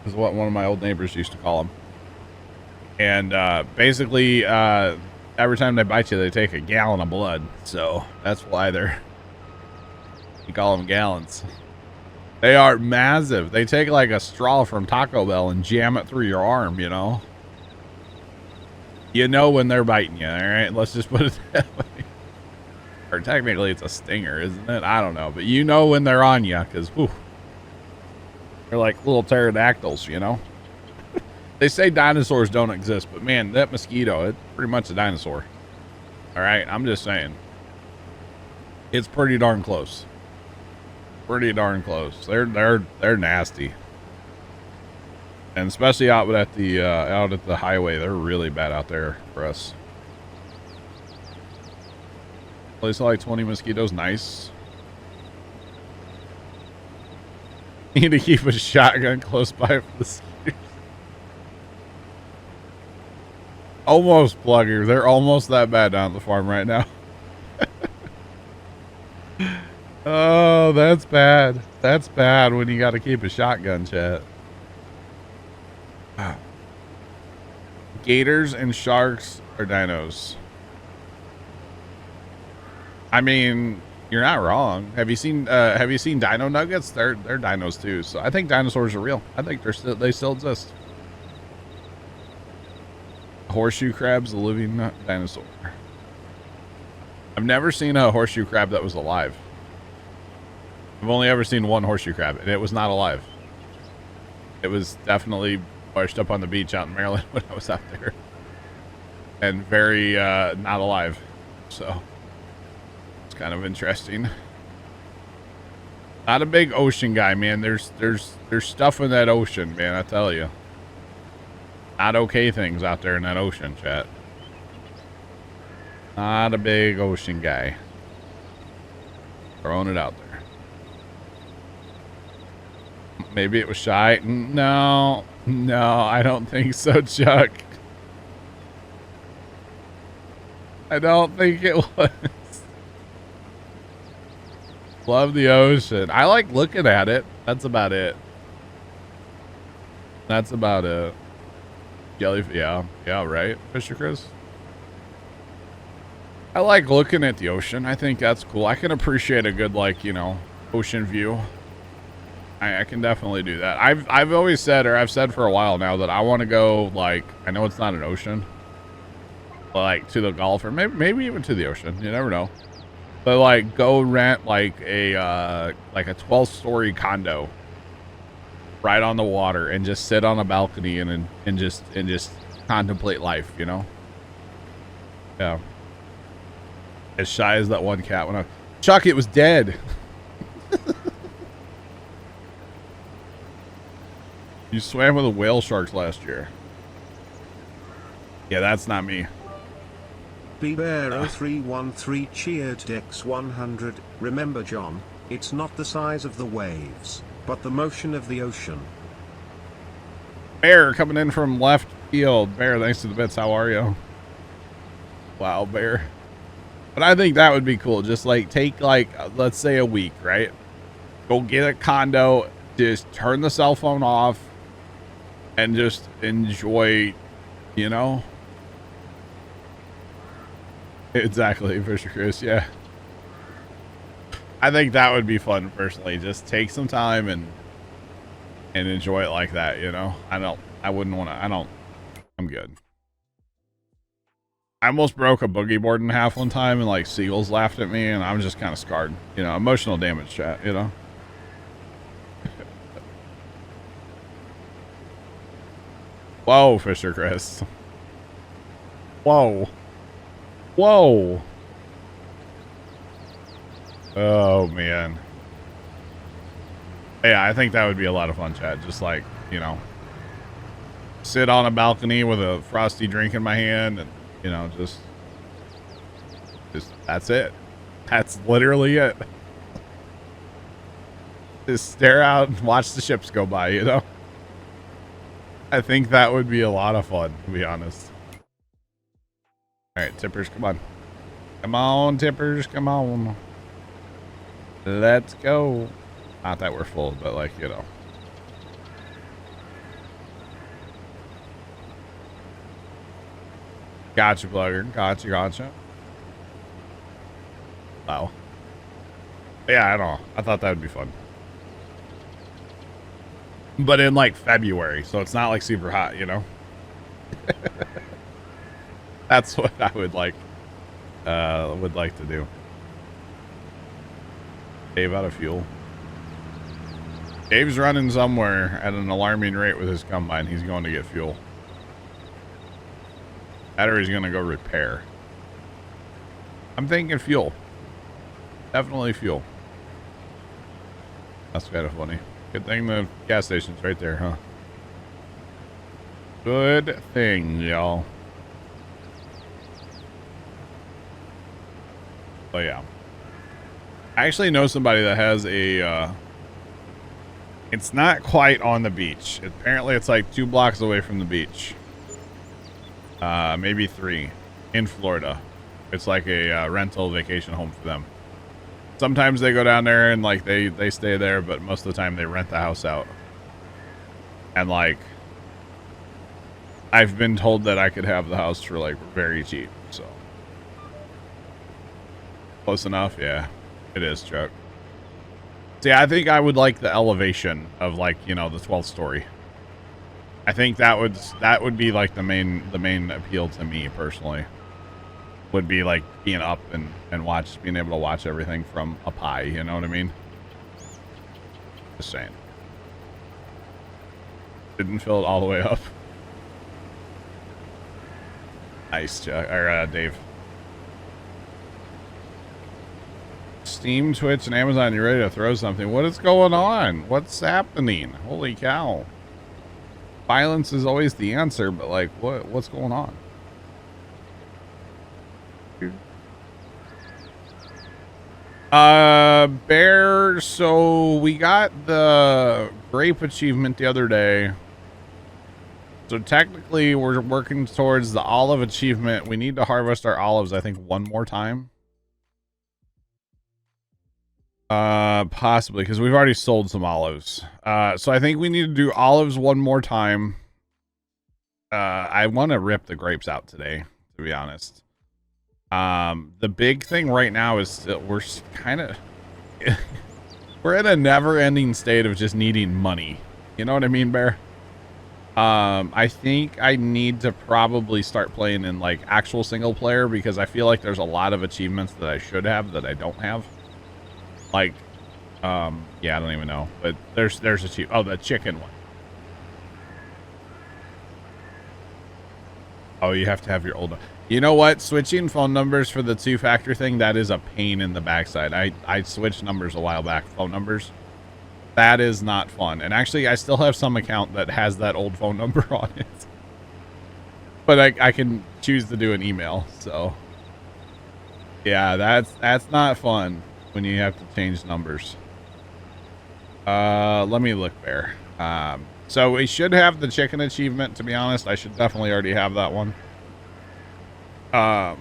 is what one of my old neighbors used to call them. And basically, every time they bite you, they take a gallon of blood. So that's why we call them gallons. They are massive. They take like a straw from Taco Bell and jam it through your arm, You know when they're biting you, all right? Let's just put it that way. Or technically it's a stinger, isn't it? I don't know. But you know when they're on you, because they're like little pterodactyls, They say dinosaurs don't exist, but man, that mosquito, it's pretty much a dinosaur. All right, I'm just saying. It's pretty darn close. Pretty darn close. They're nasty. And especially out at the highway, they're really bad out there for us. Place like 20 mosquitoes, nice. Need to keep a shotgun close by for the mosquitoes. Almost, Plugger. They're almost that bad down at the farm right now. Oh, that's bad. That's bad when you got to keep a shotgun, chat. Gators and sharks are dinos. I mean, you're not wrong. Have you seen Dino Nuggets? They're dinos too. So I think dinosaurs are real. I think they still exist. Horseshoe crab's a living dinosaur. I've never seen a horseshoe crab that was alive. I've only ever seen one horseshoe crab, and it was not alive. It was definitely washed up on the beach out in Maryland when I was out there. And very not alive. So it's kind of interesting. Not a big ocean guy, man. There's stuff in that ocean, man, I tell you. Not okay things out there in that ocean, chat. Not a big ocean guy. Throwing it out there. Maybe it was shy. No, I don't think so, Chuck. I don't think it was. Love the ocean. I like looking at it. That's about it. That's about it. Jellyfish, yeah, right, Fisher Chris? I like looking at the ocean. I think that's cool. I can appreciate a good, like, you know, ocean view. I can definitely do that. I've always said, or I've said for a while now, that I want to go, like, I know it's not an ocean, but like to the Gulf, or maybe even to the ocean. You never know. But like go rent like a 12-story condo right on the water and just sit on a balcony and just contemplate life, you know? Yeah. As shy as that one cat when I Chuck, it was dead. You swam with the whale sharks last year. Yeah, that's not me. Bear0313 cheered Dex 100. Remember, John, it's not the size of the waves, but the motion of the ocean. Bear coming in from left field. Bear, thanks to the bits. How are you? Wow, Bear. But I think that would be cool. Just like take like, let's say a week, right? Go get a condo, just turn the cell phone off and just enjoy, you know? Exactly, Fisher Chris, yeah. I think that would be fun personally. Just take some time and enjoy it like that, you know? I'm good. I almost broke a boogie board in half one time and like seagulls laughed at me and I'm just kind of scarred, you know, emotional damage, chat, you know? Whoa, Fisher Chris. Whoa. Whoa. Oh, man. Yeah, I think that would be a lot of fun, Chad. Just like, you know, sit on a balcony with a frosty drink in my hand and, you know, just that's it. That's literally it. Just stare out and watch the ships go by, you know? I think that would be a lot of fun, to be honest. All right, tippers, come on. Come on, tippers, come on. Let's go. Not that we're full, but like, you know. Gotcha, Plugger. Gotcha. Wow. Yeah, I don't know. I thought that would be fun. But in like February, so it's not like super hot, you know? That's what I would like to do. Dave out of fuel. Dave's running somewhere at an alarming rate with his combine. He's going to get fuel. Battery's gonna go repair. I'm thinking fuel. Definitely fuel. That's kind of funny. Good thing the gas station's right there, huh? Good thing, y'all. Oh yeah. I actually know somebody that has a, it's not quite on the beach. Apparently it's like 2 blocks away from the beach. Maybe 3 in Florida. It's like a rental vacation home for them. Sometimes they go down there and like they stay there, but most of the time they rent the house out. And like, I've been told that I could have the house for like very cheap, so. Close enough, yeah. It is, Chuck. See, I think I would like the elevation of like, you know, the 12th story. I think that would be like the main appeal to me personally. Would be like being up and being able to watch everything from up high, you know what I mean? Just saying. Didn't fill it all the way up. Nice, Chuck, or Dave. Steam, Twitch, and Amazon, you ready to throw something? What is going on? What's happening? Holy cow. Violence is always the answer, but like, what's going on? Bear, so we got the grape achievement the other day. So technically we're working towards the olive achievement. We need to harvest our olives, I think, 1 more time. Possibly, because we've already sold some olives. So I think we need to do olives 1 more time. I want to rip the grapes out today, to be honest. The big thing right now is that we're kind of we're in a never-ending state of just needing money. You know what I mean, Bear? I think I need to probably start playing in like actual single player, because I feel like there's a lot of achievements that I should have that I don't have. Like, yeah, I don't even know, but there's a the chicken one. Oh, you have to have your old one. You know what? Switching phone numbers for the 2-factor thing, that is a pain in the backside. I switched numbers a while back, phone numbers. That is not fun. And actually, I still have some account that has that old phone number on it. But I can choose to do an email, so. Yeah, that's not fun when you have to change numbers. Let me look there. So we should have the chicken achievement, to be honest. I should definitely already have that one. I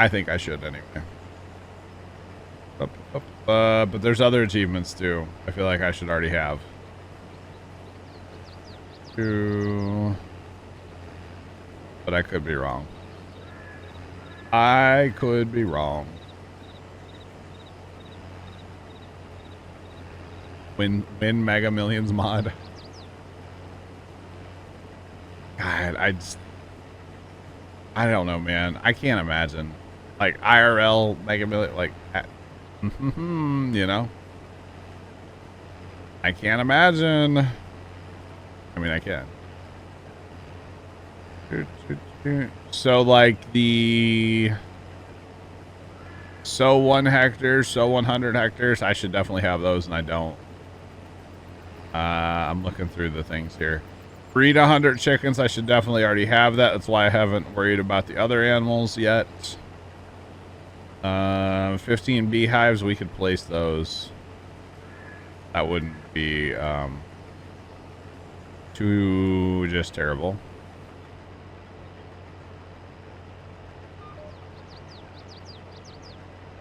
think I should anyway. But there's other achievements too. I feel like I should already have. But I could be wrong. I could be wrong. Win Mega Millions mod. God, I don't know, man. I can't imagine. Like IRL Mega Million, like, you know? I can't imagine. I mean, I can. So like the so 1 hectare, so 100 hectares, I should definitely have those, and I don't. I'm looking through the things here. Breed 100 chickens, I should definitely already have that. That's why I haven't worried about the other animals yet. 15 beehives, we could place those. That wouldn't be too just terrible.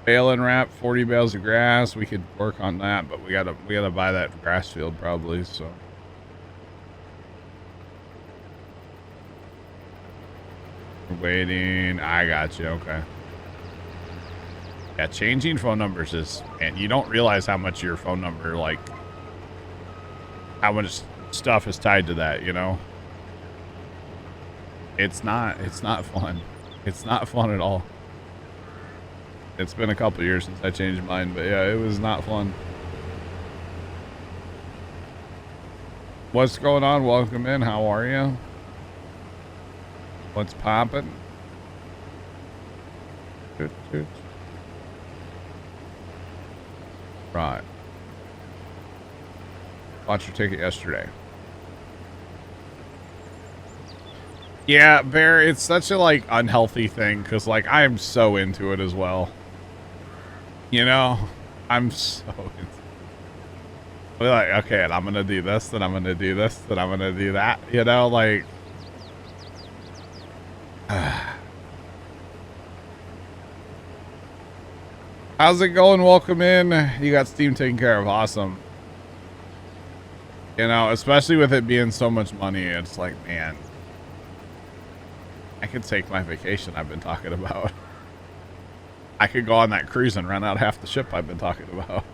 Bale and wrap, 40 bales of grass. We could work on that, but we gotta buy that grass field probably, so. We're waiting. I got you, okay. Yeah, changing phone numbers is, and you don't realize how much your phone number, like, how much stuff is tied to that, you know? It's not fun. It's not fun at all. It's been a couple years since I changed mine, but yeah, it was not fun. What's going on? Welcome in. How are you? What's poppin'? Right. Bought your ticket yesterday. Yeah, Bear, it's such a, like, unhealthy thing, because, like, I am so into it as well. You know? I'm so into it. We're like, okay, and I'm gonna do this, then I'm gonna do this, then I'm gonna do that. You know, like... How's it going? Welcome in. You got Steam taken care of. Awesome. You know, especially with it being so much money, it's like, man, I could take my vacation I've been talking about. I could go on that cruise and run out half the ship I've been talking about.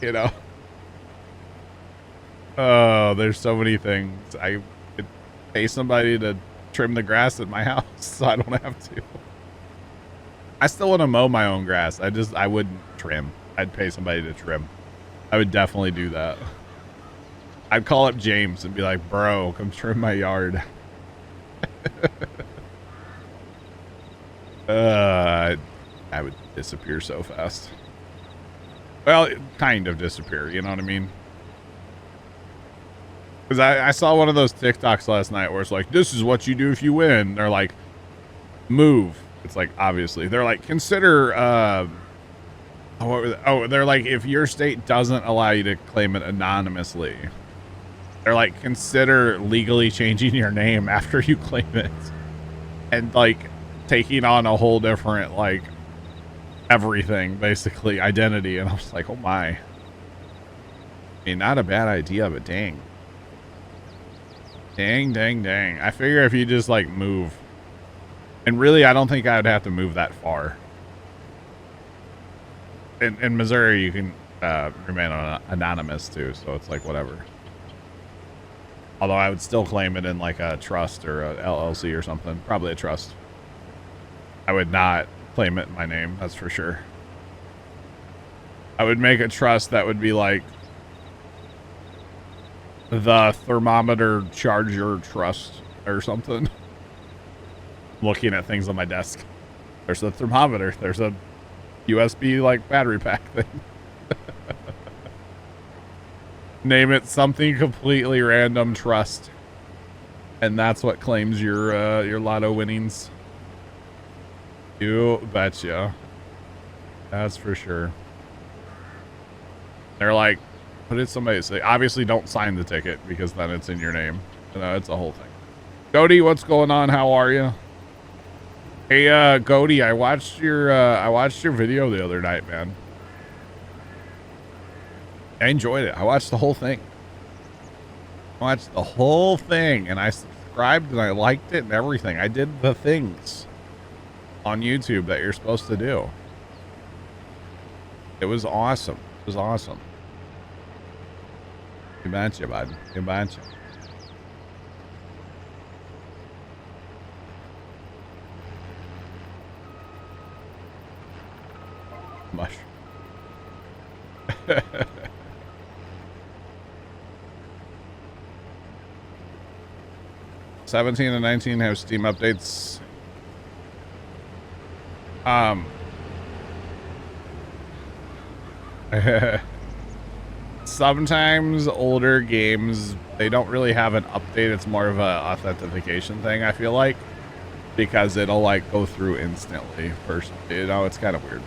You know? Oh, there's so many things. I could pay somebody to trim the grass at my house so I don't have to. I still want to mow my own grass. I wouldn't trim. I'd pay somebody to trim. I would definitely do that. I'd call up James and be like, bro, come trim my yard. I would disappear so fast. Well, kind of disappear, you know what I mean? Because I saw one of those TikToks last night where it's like, this is what you do if you win. They're like, move. It's like, obviously. They're like, consider... they're like, if your state doesn't allow you to claim it anonymously, they're like, consider legally changing your name after you claim it. And like, taking on a whole different, like, everything, basically, identity. And I was like, oh my. I mean, not a bad idea, but dang. Dang. I figure if you just, like, move. And really, I don't think I would have to move that far. In Missouri, you can remain anonymous, too. So it's like, whatever. Although I would still claim it in, like, a trust or a LLC or something. Probably a trust. I would not claim it in my name, that's for sure. I would make a trust that would be like the thermometer charger trust or something. Looking at things on my desk. There's a thermometer. There's a USB like battery pack thing. Name it something completely random trust. And that's what claims your lotto winnings. You betcha. That's for sure. They're like, what did somebody say? Obviously don't sign the ticket because then it's in your name. You know, it's a whole thing. Cody, what's going on? How are you? Hey, Cody, I watched your video the other night, man. I enjoyed it. I watched the whole thing. And I subscribed and I liked it and everything. I did the things on YouTube that you're supposed to do. It was awesome. It was awesome. You betcha, bud. You betcha. Mush. 17 and 19 have Steam updates. Sometimes older games, they don't really have an update. It's more of a authentication thing, I feel like, because it'll like go through instantly first. You know, it's kind of weird.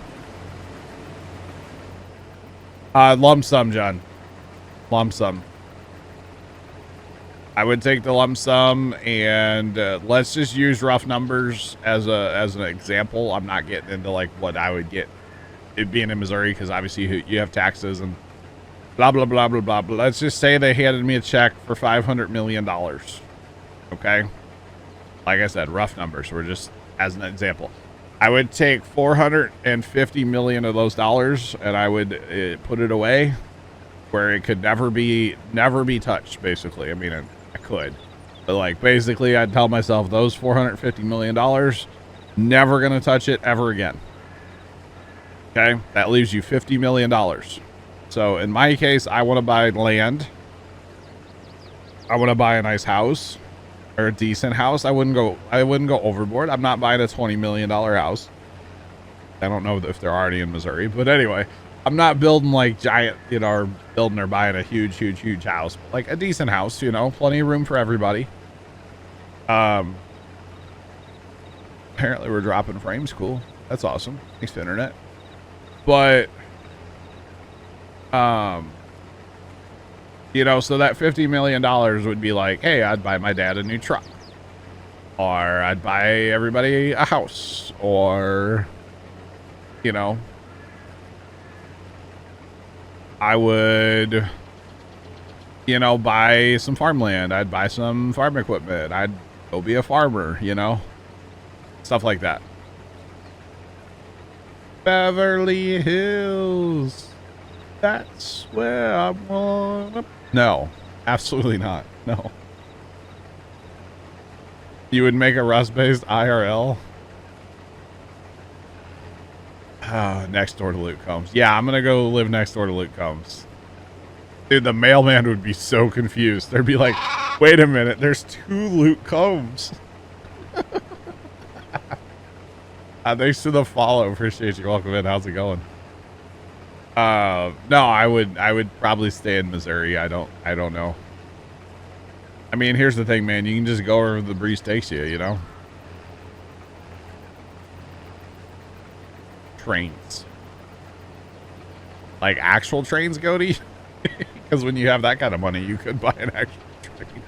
Lump sum, John. Lump sum. I would take the lump sum, and let's just use rough numbers as an example. I'm not getting into like what I would get it being in Missouri, because obviously you have taxes and blah blah blah blah blah. But let's just say they handed me a check for $500 million. Okay, like I said, rough numbers. We're just as an example. I would take 450 million of those dollars, and I would put it away where it could never be touched. Basically, I mean, I could, but like basically, I'd tell myself those 450 million dollars, never gonna touch it ever again. Okay, that leaves you $50 million. So in my case, I want to buy land. I want to buy a nice house. or a decent house. I wouldn't go overboard. I'm not buying a $20 million house. I don't know if they're already in Missouri, but anyway, I'm not building like giant, you know, or building or buying a huge house, but like a decent house, you know, plenty of room for everybody. Apparently we're dropping frames. Cool. That's awesome. Thanks to internet. But, you know, so that $50 million would be like, hey, I'd buy my dad a new truck, or I'd buy everybody a house, or, you know, I would, you know, buy some farmland. I'd buy some farm equipment. I'd go be a farmer, you know, stuff like that. Beverly Hills. That's where I'm on. No, absolutely not. No. You would make a Rust-based IRL? Next door to Luke Combs. Yeah, I'm going to go live next door to Luke Combs. Dude, the mailman would be so confused. They'd be like, wait a minute, there's 2 Luke Combs. Thanks for the follow. Appreciate you. Welcome in. How's it going? No, I would probably stay in Missouri. I don't know. I mean, here's the thing, man. You can just go wherever the breeze takes you, you know? Trains. Like actual trains go to you? Because when you have that kind of money, you could buy an actual train.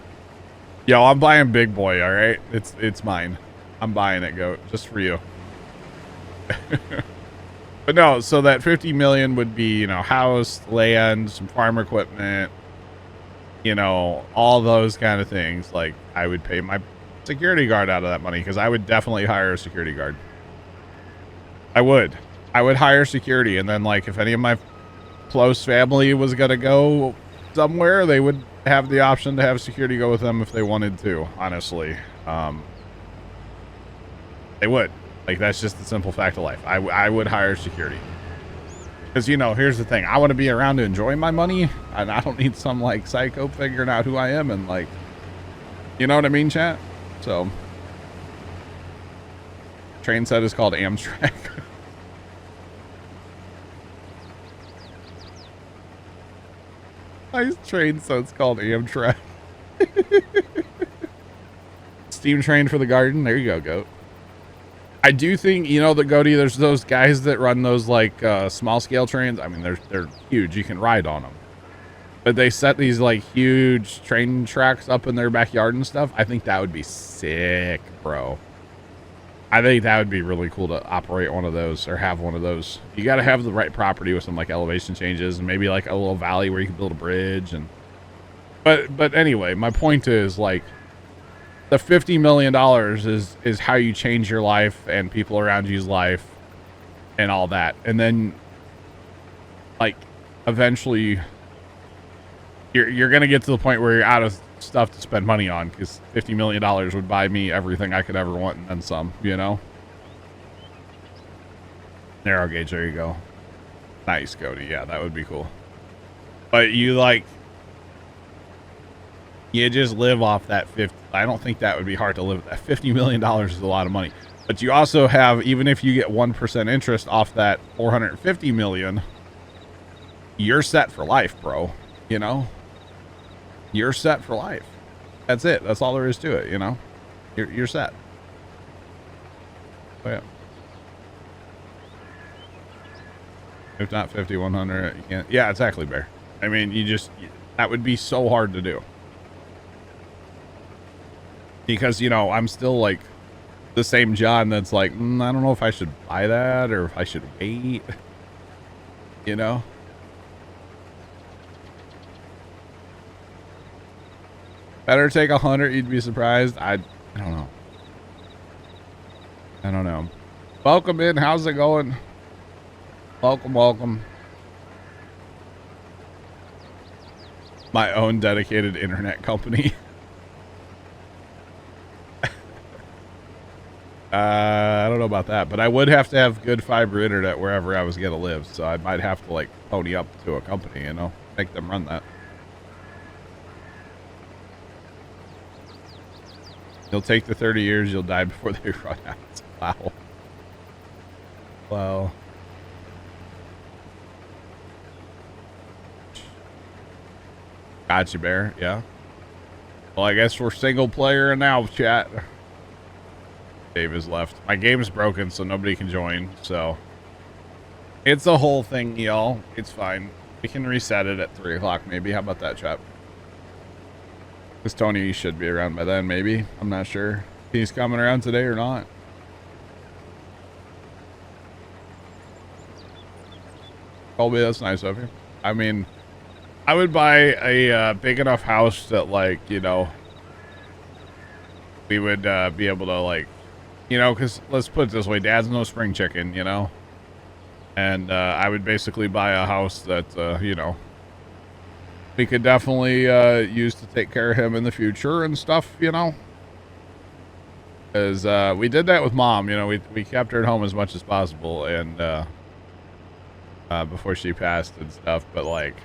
Yo, I'm buying Big Boy, all right? It's mine. I'm buying it, Goat, just for you. But no, so that 50 million would be, you know, house, land, some farm equipment, you know, all those kind of things. Like, I would pay my security guard out of that money, because I would definitely hire a security guard. I would hire security, and then, like, if any of my close family was gonna go somewhere, they would have the option to have security go with them if they wanted to, honestly. They would. Like, that's just the simple fact of life. I would hire security. Because, you know, here's the thing. I want to be around to enjoy my money, and I don't need some, like, psycho figuring out who I am and, like, you know what I mean, chat? So, train set is called Amtrak. Nice train set's called Amtrak. Steam train for the garden. There you go, Goat. I do think, you know, the Goaty, there's those guys that run those, like, small scale trains. I mean, they're huge. You can ride on them. But they set these, like, huge train tracks up in their backyard and stuff. I think that would be sick, bro. I think that would be really cool to operate one of those, or have one of those. You got to have the right property with some, like, elevation changes, and maybe, like, a little valley where you can build a bridge. And but anyway, my point is, like, the $50 million is how you change your life and people around you's life and all that. And then, like, eventually you're going to get to the point where you're out of stuff to spend money on, because $50 million would buy me everything I could ever want and then some, you know? Narrow gauge, there you go. Nice, Cody. Yeah, that would be cool. But you, like, you just live off that 50. I don't think that would be hard to live. That $50 million is a lot of money. But you also have, even if you get 1% interest off that 450 million, you're set for life, bro. You know? You're set for life. That's it. That's all there is to it, you know? You're set. Oh, yeah. If not 50, 100, you can't. Yeah, exactly, Bear. I mean, that would be so hard to do. Because, you know, I'm still, like, the same John that's like, I don't know if I should buy that or if I should wait. You know? Better take 100, you'd be surprised. I don't know. I don't know. Welcome in. How's it going? Welcome, welcome. My own dedicated internet company. I don't know about that, but I would have to have good fiber internet wherever I was going to live. So I might have to, like, pony up to a company, you know, make them run that. You'll take the 30 years, you'll die before they run out. Wow. Wow. Gotcha, Bear. Yeah. Well, I guess we're single player now, chat. Dave is left. My game's broken, so nobody can join. So it's a whole thing, y'all. It's fine. We can reset it at 3 o'clock, maybe. How about that, chat? Because Tony should be around by then, maybe. I'm not sure if he's coming around today or not. Colby, that's nice of you. I mean, I would buy a big enough house that, like, you know, we would be able to, like, you know, because let's put it this way, Dad's no spring chicken, you know, and I would basically buy a house that, you know, we could definitely use to take care of him in the future and stuff, you know, because we did that with Mom, you know, we kept her at home as much as possible, and before she passed and stuff, but, like,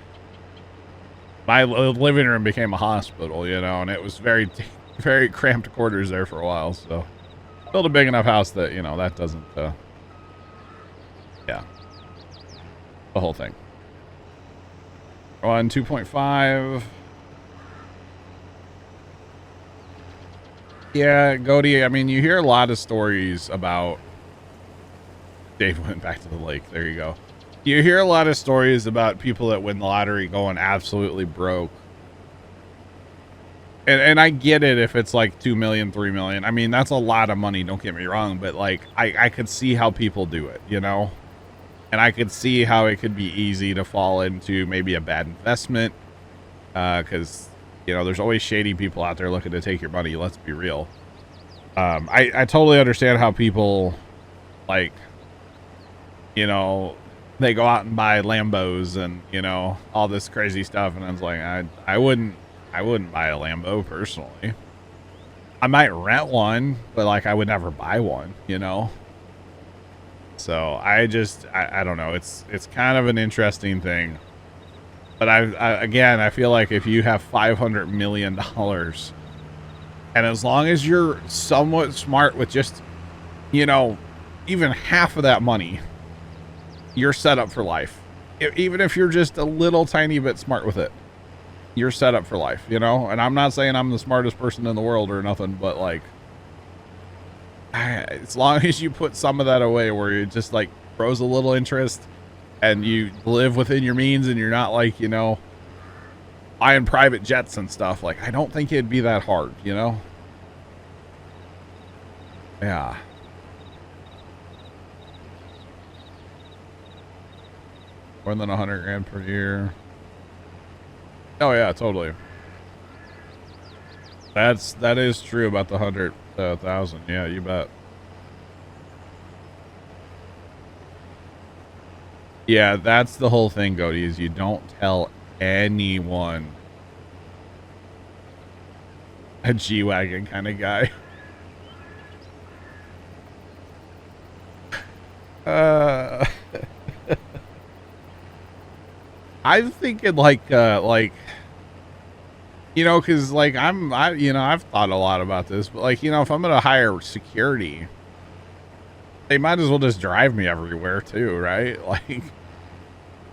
my living room became a hospital, you know, and it was very, very cramped quarters there for a while, so build a big enough house that, you know, that doesn't, yeah, the whole thing. On 2.5. Yeah, Goaty, I mean, you hear a lot of stories about... Dave went back to the lake. There you go. You hear a lot of stories about people that win the lottery going absolutely broke. And I get it if it's like 2 million, 3 million. I mean, that's a lot of money, don't get me wrong. But, like, I could see how people do it, you know? And I could see how it could be easy to fall into maybe a bad investment. Because, you know, there's always shady people out there looking to take your money. Let's be real. I totally understand how people, like, you know, they go out and buy Lambos and, you know, all this crazy stuff. And I was like, I wouldn't buy a Lambo personally. I might rent one, but, like, I would never buy one, you know? So I don't know. It's kind of an interesting thing. But again, I feel like if you have $500 million, and as long as you're somewhat smart with just, you know, even half of that money, you're set up for life. Even if you're just a little tiny bit smart with it, you're set up for life, you know? And I'm not saying I'm the smartest person in the world or nothing, but, like, as long as you put some of that away where it just, like, throws a little interest and you live within your means and you're not, like, you know, buying private jets and stuff, like, I don't think it'd be that hard, you know? Yeah. More than 100 grand per year. Oh yeah, totally. That is true about the 100,000. Yeah, you bet. Yeah, that's the whole thing, Goaty, is you don't tell anyone. A G-Wagon kind of guy. I'm thinking like, you know, cause like you know, I've thought a lot about this, but, like, you know, if I'm going to hire security, they might as well just drive me everywhere too. Right. Like,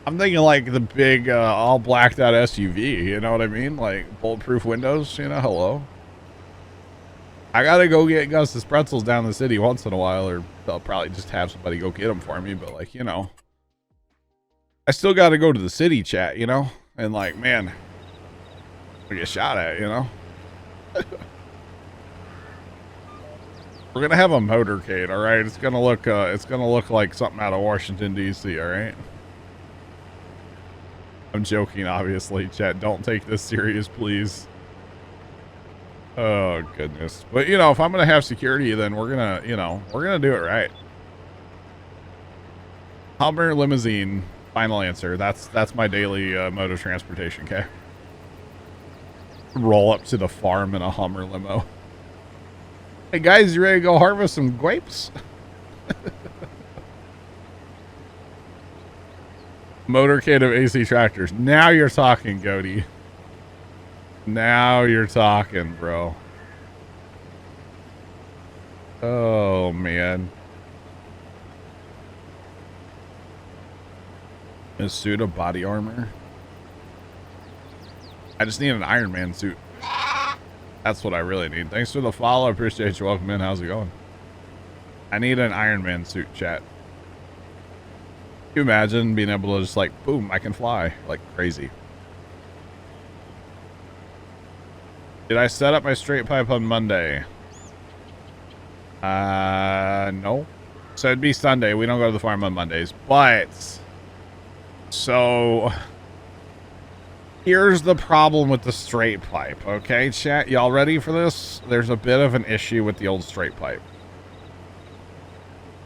I'm thinking like the big, all blacked out SUV, you know what I mean? Like bulletproof windows, you know, hello. I got to go get Gus's pretzels down the city once in a while, or they'll probably just have somebody go get them for me. But, like, you know, I still got to go to the city, chat, you know? And, like, man, I get shot at, you know? We're going to have a motorcade, all right? It's going to look like something out of Washington, D.C., all right? I'm joking, obviously, chat. Don't take this serious, please. Oh, goodness. But, you know, if I'm going to have security, then we're going to, you know, we're going to do it right. Hummer limousine. Final answer. That's my daily mode of transportation, okay? Roll up to the farm in a Hummer limo. Hey guys, you ready to go harvest some grapes? Motorcade of AC tractors. Now you're talking, Goaty. Now you're talking, bro. Oh, man. A suit of body armor. I just need an Iron Man suit. That's what I really need. Thanks for the follow. I appreciate you. Welcome in. How's it going? I need an Iron Man suit, chat. Can you imagine being able to just like, boom, I can fly like crazy. Did I set up my straight pipe on Monday? No. So it'd be Sunday. We don't go to the farm on Mondays, but so here's the problem with the straight pipe. Okay, chat, y'all ready for this? There's a bit of an issue with the old straight pipe.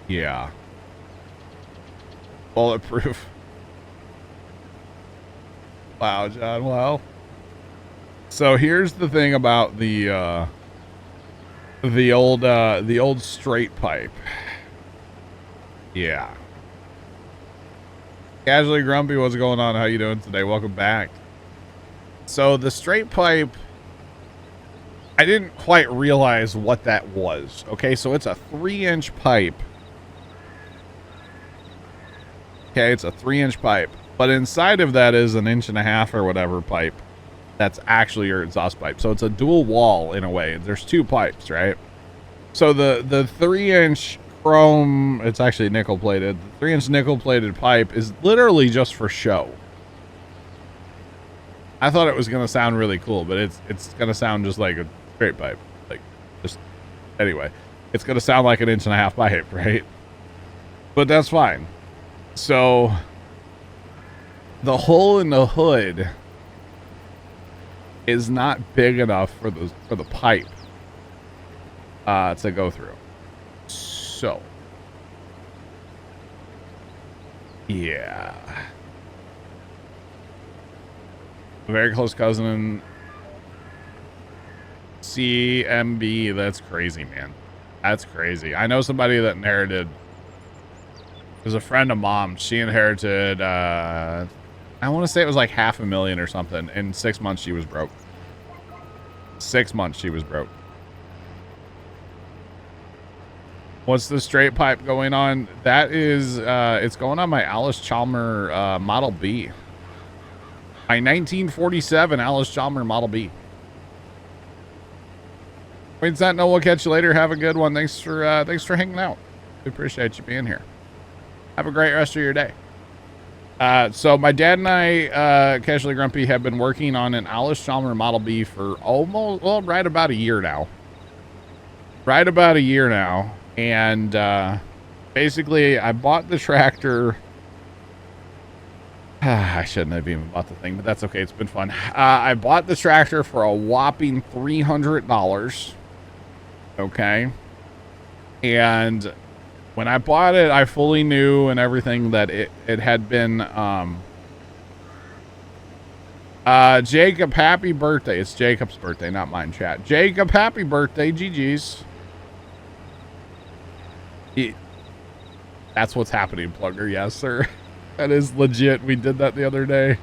Yeah. Bulletproof. Wow, John. Well, so here's the thing about the old straight pipe. Yeah. Casually Grumpy, what's going on? How you doing today? Welcome back. So the straight pipe, I didn't quite realize what that was. Okay, so it's a 3-inch pipe. Okay, it's a 3-inch pipe, but inside of that is an 1.5 or whatever pipe. That's actually your exhaust pipe. So it's a dual wall in a way. There's 2 pipes, right? So the 3-inch chrome, it's actually nickel plated. The 3-inch nickel plated pipe is literally just for show. I thought it was gonna sound really cool, but it's gonna sound just like a straight pipe. Like, just anyway, it's gonna sound like an 1.5 pipe, right? But that's fine. So the hole in the hood is not big enough for the pipe to go through. So yeah, a very close cousin, CMB. That's crazy, man. That's crazy. I know somebody that inherited. There's a friend of mom. She inherited, I want to say it was like $500,000 or something. In 6 months, she was broke. 6 months, she was broke. What's the straight pipe going on? That is, it's going on my Alice Chalmer Model B. My 1947 Alice Chalmer Model B. Wait, that no, we'll catch you later. Have a good one. Thanks for hanging out. We appreciate you being here. Have a great rest of your day. So my dad and I, Casually Grumpy, have been working on an Alice Chalmer Model B for almost, well, right about a year now. Right about a year now. And basically, I bought the tractor. I shouldn't have even bought the thing, but that's okay. It's been fun. I bought the tractor for a whopping $300. Okay. And when I bought it, I fully knew and everything that it had been, Jacob, happy birthday. It's Jacob's birthday, not mine, chat. Jacob, happy birthday. GG's. That's what's happening, Plugger. Yes, sir. That is legit. We did that the other day.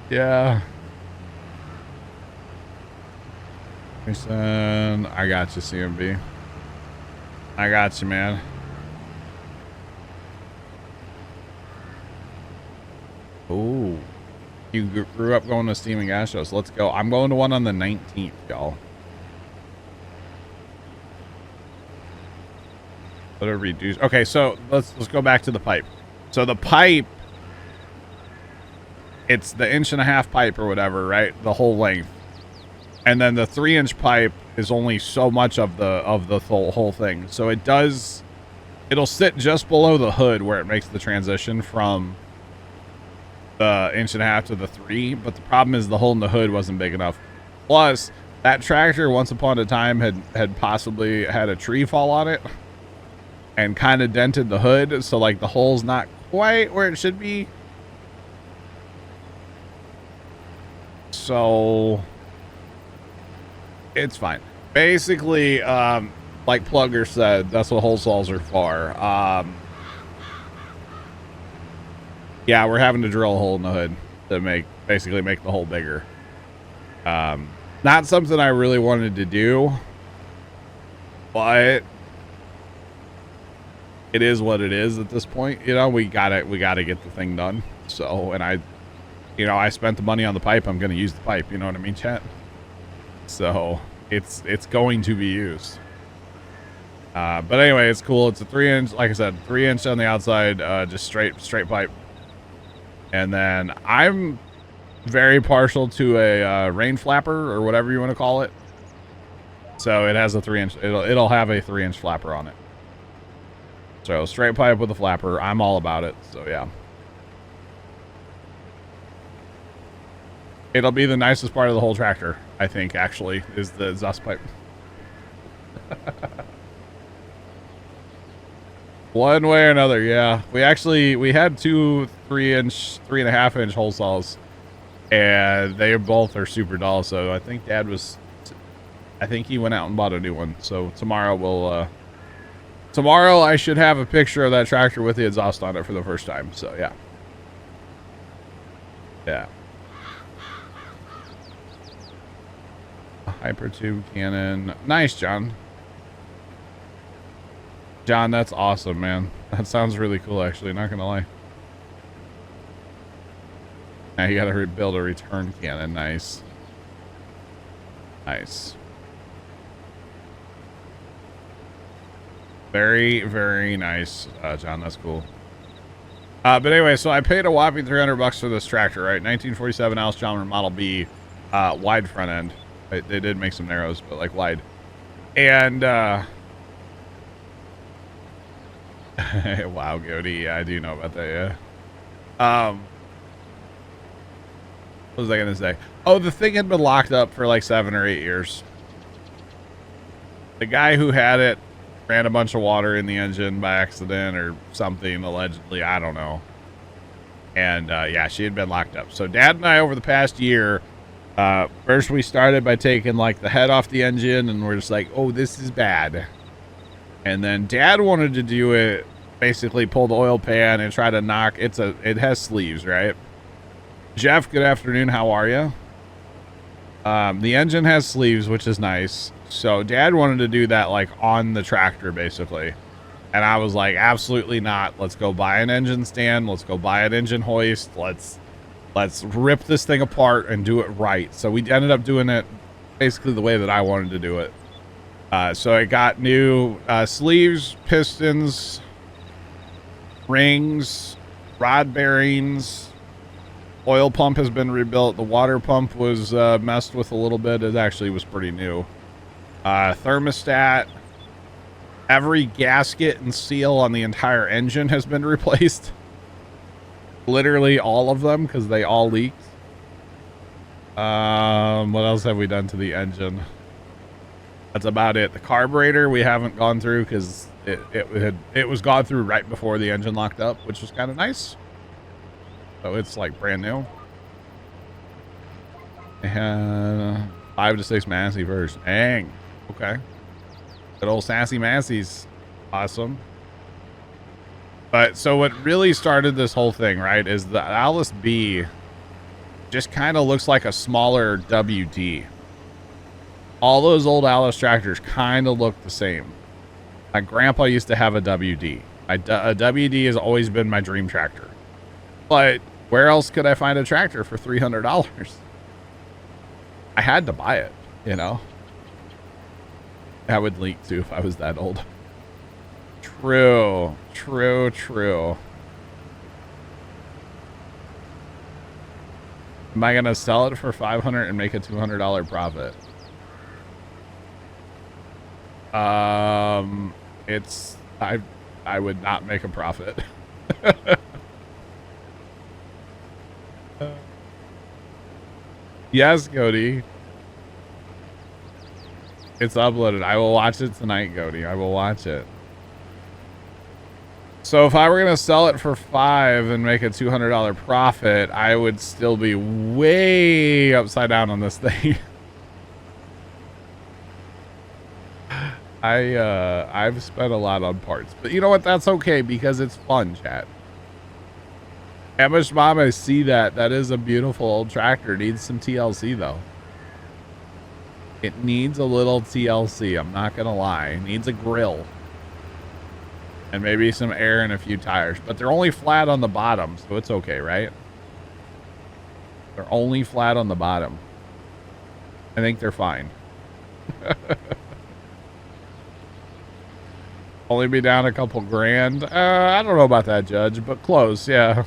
Yeah. Listen, I got you, CMB. I got you, man. Ooh. You grew up going to Steam and Gas shows. Let's go. I'm going to one on the 19th, y'all. Reduce. Okay, so let's go back to the pipe. So the pipe, it's the 1.5 pipe or whatever, right? The whole length. And then the 3-inch pipe is only so much of the whole thing. So it'll sit just below the hood where it makes the transition from the 1.5 to the 3. But the problem is the hole in the hood wasn't big enough. Plus, that tractor once upon a time had possibly had a tree fall on it and kind of dented the hood. So like the hole's not quite where it should be. So it's fine. Basically, like Plugger said, that's what hole saws are for. Yeah, we're having to drill a hole in the hood to basically make the hole bigger. Not something I really wanted to do. but it is what it is at this point. You know, we gotta get the thing done. So, and I spent the money on the pipe. I'm going to use the pipe. You know what I mean, chat? So it's going to be used. But anyway, it's cool. It's a 3-inch, like I said, 3-inch on the outside, just straight pipe. And then I'm very partial to a rain flapper or whatever you want to call it. So it has a 3-inch. It'll have a 3-inch flapper on it. So straight pipe with a flapper. I'm all about it. So yeah. It'll be the nicest part of the whole tractor, I think, actually, is the exhaust pipe. One way or another, yeah. We had 2 3-inch, 3.5-inch hole saws, and they both are super dull. So I think I think he went out and bought a new one. So tomorrow tomorrow I should have a picture of that tractor with the exhaust on it for the first time. So yeah. Yeah. Hypertube cannon. Nice, John. John, that's awesome, man. That sounds really cool, actually. Not gonna lie. Now you gotta build a return cannon. Nice. Nice. Very, very nice, John. That's cool. But anyway, so I paid a whopping $300 for this tractor, right? 1947 Alice Chalmers Model B, wide front end. They did make some narrows, but like wide. And wow, Goaty, yeah, I do know about that. Yeah. What was I gonna say? Oh, the thing had been locked up for like 7 or 8 years. The guy who had it ran a bunch of water in the engine by accident or something, allegedly. I don't know. And yeah, she had been locked up. So Dad and I, over the past year, first we started by taking like the head off the engine, and we're just like, oh, this is bad. And then Dad wanted to do it, basically pull the oil pan and try to knock it has sleeves, right? Jeff, good afternoon, how are you? The engine has sleeves, which is nice. So Dad wanted to do that like on the tractor, basically. And I was like, absolutely not. Let's go buy an engine stand. Let's go buy an engine hoist. Let's rip this thing apart and do it right. So we ended up doing it basically the way that I wanted to do it. So I got new sleeves, pistons, rings, rod bearings. Oil pump has been rebuilt. The water pump was messed with a little bit. It actually was pretty new. Thermostat. Every gasket and seal on the entire engine has been replaced. Literally all of them, because they all leaked. What else have we done to the engine? That's about it. The carburetor we haven't gone through because it was gone through right before the engine locked up, which was kind of nice. So it's like brand new. And 5 to 6 Massey first. Dang. Okay. Good old sassy Massey's. Awesome. But so what really started this whole thing, right, is the Alice B just kind of looks like a smaller WD. All those old Alice tractors kind of look the same. My grandpa used to have a WD. A WD has always been my dream tractor. But where else could I find a tractor for $300? I had to buy it, you know. I would leak too if I was that old. True. Am I gonna sell it for $500 and make a $200 profit? I would not make a profit. Yes, Cody. It's uploaded. I will watch it tonight, Cody. I will watch it. So if I were going to sell it for $5 and make a $200 profit, I would still be way upside down on this thing. I've spent a lot on parts, but you know what? That's okay because it's fun, chat. Amish Mom, I see that. That is a beautiful old tractor. Needs some TLC though. It needs a little TLC. I'm not going to lie. It needs a grill. And maybe some air and a few tires. But they're only flat on the bottom, so it's okay, right? They're only flat on the bottom. I think they're fine. Only be down a couple grand. I don't know about that, Judge, but close, yeah.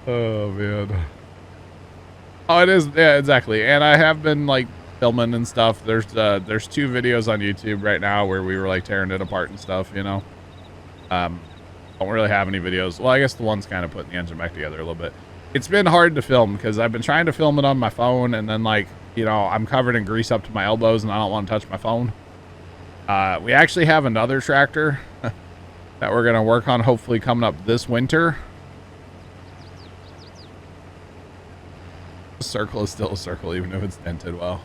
Oh, man. Oh, it is. Yeah, exactly. And I have been, like, filming and stuff. There's 2 videos on YouTube right now where we were, like, tearing it apart and stuff, you know? Don't really have any videos. Well, I guess the one's kind of putting the engine back together a little bit. It's been hard to film because I've been trying to film it on my phone, and then, like, you know, I'm covered in grease up to my elbows and I don't want to touch my phone. We actually have another tractor that we're going to work on hopefully coming up this winter. A circle is still a circle, even if it's dented well.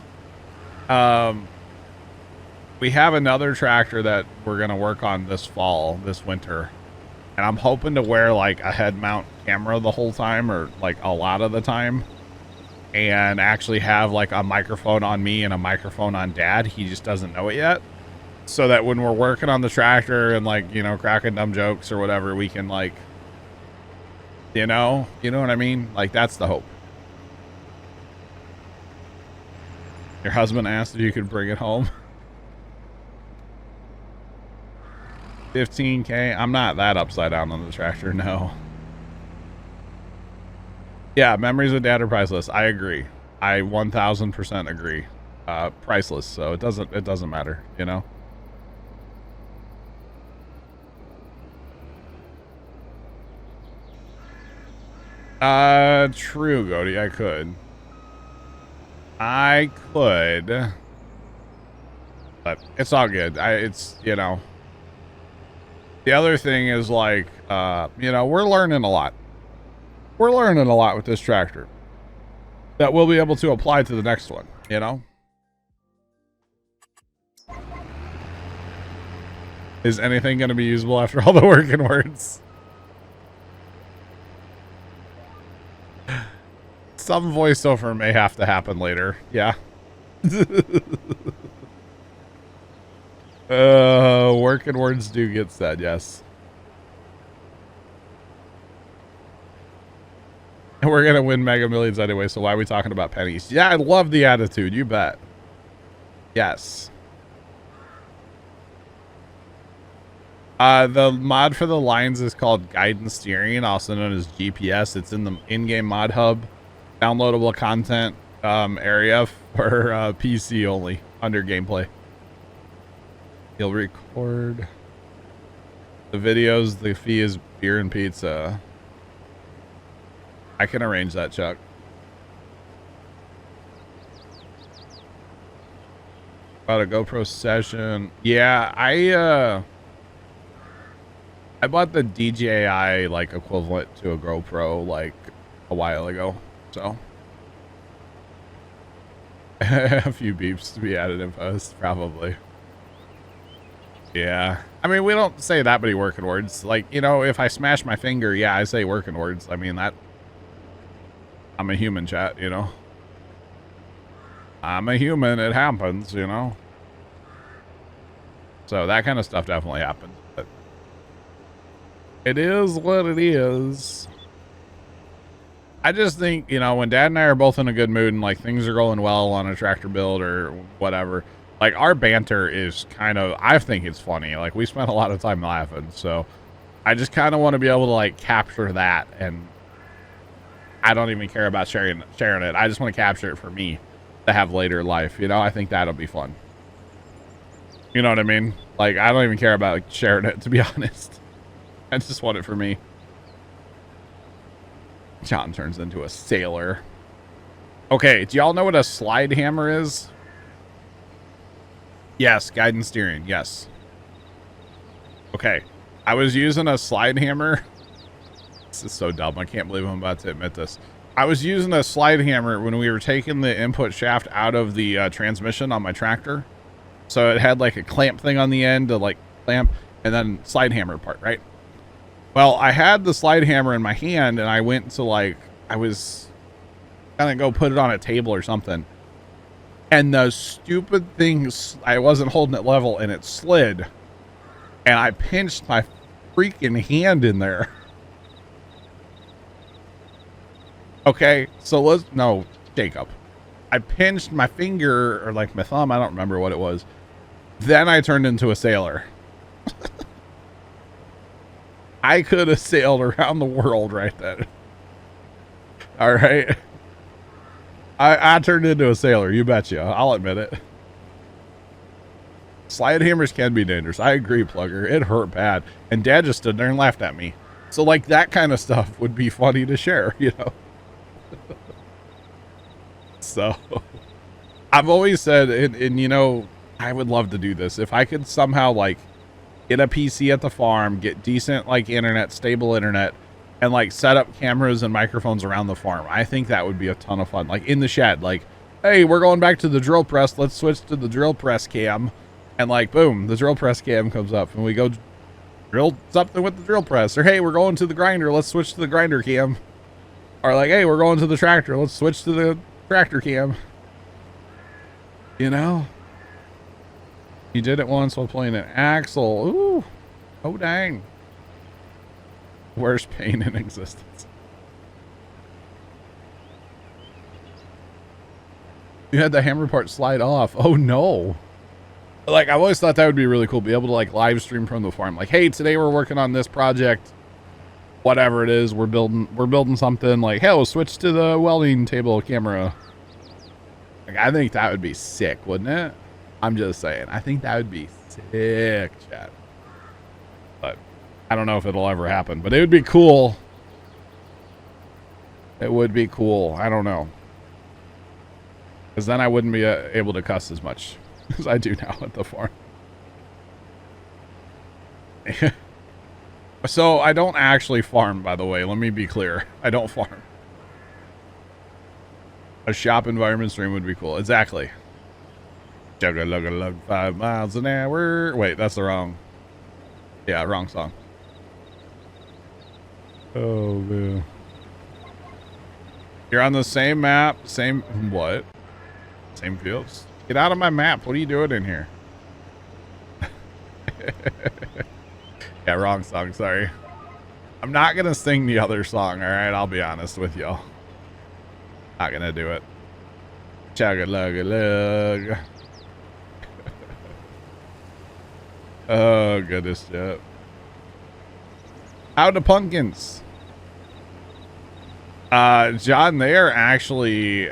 We have another tractor that we're going to work on this winter. And I'm hoping to wear like a head mount camera the whole time, or like a lot of the time, and actually have like a microphone on me and a microphone on Dad. He just doesn't know it yet. So that when we're working on the tractor and, like, you know, cracking dumb jokes or whatever, we can, like, you know what I mean? Like, that's the hope. Your husband asked if you could bring it home. 15K. I'm not that upside down on the tractor, no. Yeah, memories of Dad are priceless. I agree. I 1000% agree. Priceless, so it doesn't matter, you know. True, Goaty. I could, but it's all good. It's, you know, the other thing is, like, you know, we're learning a lot. We're learning a lot with this tractor that we'll be able to apply to the next one, you know? Is anything going to be usable after all the working words? Some voiceover may have to happen later. Yeah. Working words do get said, yes. And we're going to win Mega Millions anyway, so why are we talking about pennies? Yeah, I love the attitude. You bet. Yes. The mod for the lines is called Guidance Steering, also known as GPS. It's in the in-game mod hub. Downloadable content area for PC only under gameplay. You'll record the videos. The fee is beer and pizza. I can arrange that, Chuck. About a GoPro session. Yeah, I bought the DJI like equivalent to a GoPro like a while ago. So a few beeps to be added in post, probably. Yeah, I mean, we don't say that many working words. Like, you know, if I smash my finger, yeah, I say working words. I mean, that I'm a human, chat, you know. I'm a human. It happens, you know. So that kind of stuff definitely happens. But it is what it is. I just think, you know, when Dad and I are both in a good mood and like things are going well on a tractor build or whatever, like our banter is kind of, I think it's funny. Like we spent a lot of time laughing. So I just kind of want to be able to like capture that, and I don't even care about sharing it. I just want to capture it for me to have later in life. You know, I think that'll be fun. You know what I mean? Like, I don't even care about like, sharing it, to be honest. I just want it for me. John turns into a sailor. Okay, do y'all know what a slide hammer is? Yes, guidance steering, yes. Okay, I was using a slide hammer. This is so dumb. I can't believe I'm about to admit this. I was using a slide hammer when we were taking the input shaft out of the transmission on my tractor. So it had like a clamp thing on the end to like clamp, and then slide hammer part, right? Well, I had the slide hammer in my hand, and I went to like, I was kind of go put it on a table or something. And the stupid thing, I wasn't holding it level and it slid. And I pinched my freaking hand in there. Okay, so no, Jacob. I pinched my finger, or like my thumb, I don't remember what it was. Then I turned into a sailor. I could have sailed around the world right then. All right. I turned into a sailor, you betcha. I'll admit it. Slide hammers can be dangerous. I agree, Plugger. It hurt bad. And Dad just stood there and laughed at me. So, like, that kind of stuff would be funny to share, you know? So, I've always said, and you know, I would love to do this. If I could somehow, like, get a PC at the farm, get decent, like, internet, stable internet, and, like, set up cameras and microphones around the farm, I think that would be a ton of fun. Like, in the shed, like, hey, we're going back to the drill press. Let's switch to the drill press cam. And, like, boom, the drill press cam comes up, and we go drill something with the drill press. Or, hey, we're going to the grinder. Let's switch to the grinder cam. Or, like, hey, we're going to the tractor. Let's switch to the tractor cam. You know? You did it once while playing an axle. Ooh. Oh, dang. Worst pain in existence. You had the hammer part slide off. Oh, no. Like, I've always thought that would be really cool. Be able to, like, live stream from the farm. Like, hey, today we're working on this project. Whatever it is, we're building something. Like, hey, we'll switch to the welding table camera. Like, I think that would be sick, wouldn't it? I'm just saying. I think that would be sick, chat. But I don't know if it'll ever happen. But it would be cool. It would be cool. I don't know. Because then I wouldn't be able to cuss as much as I do now at the farm. So I don't actually farm, by the way. Let me be clear. I don't farm. A shop environment stream would be cool. Exactly. Chug-a-lug-a-lug 5 miles an hour. Wait, that's the wrong. Yeah, wrong song. Oh, man. You're on the same map. Same. What? Same fields. Get out of my map. What are you doing in here? Yeah, wrong song. Sorry. I'm not going to sing the other song. All right. I'll be honest with y'all. Not going to do it. Chug-a-lug-a-lug. Oh, goodness. Yeah. How the pumpkins? John, they are actually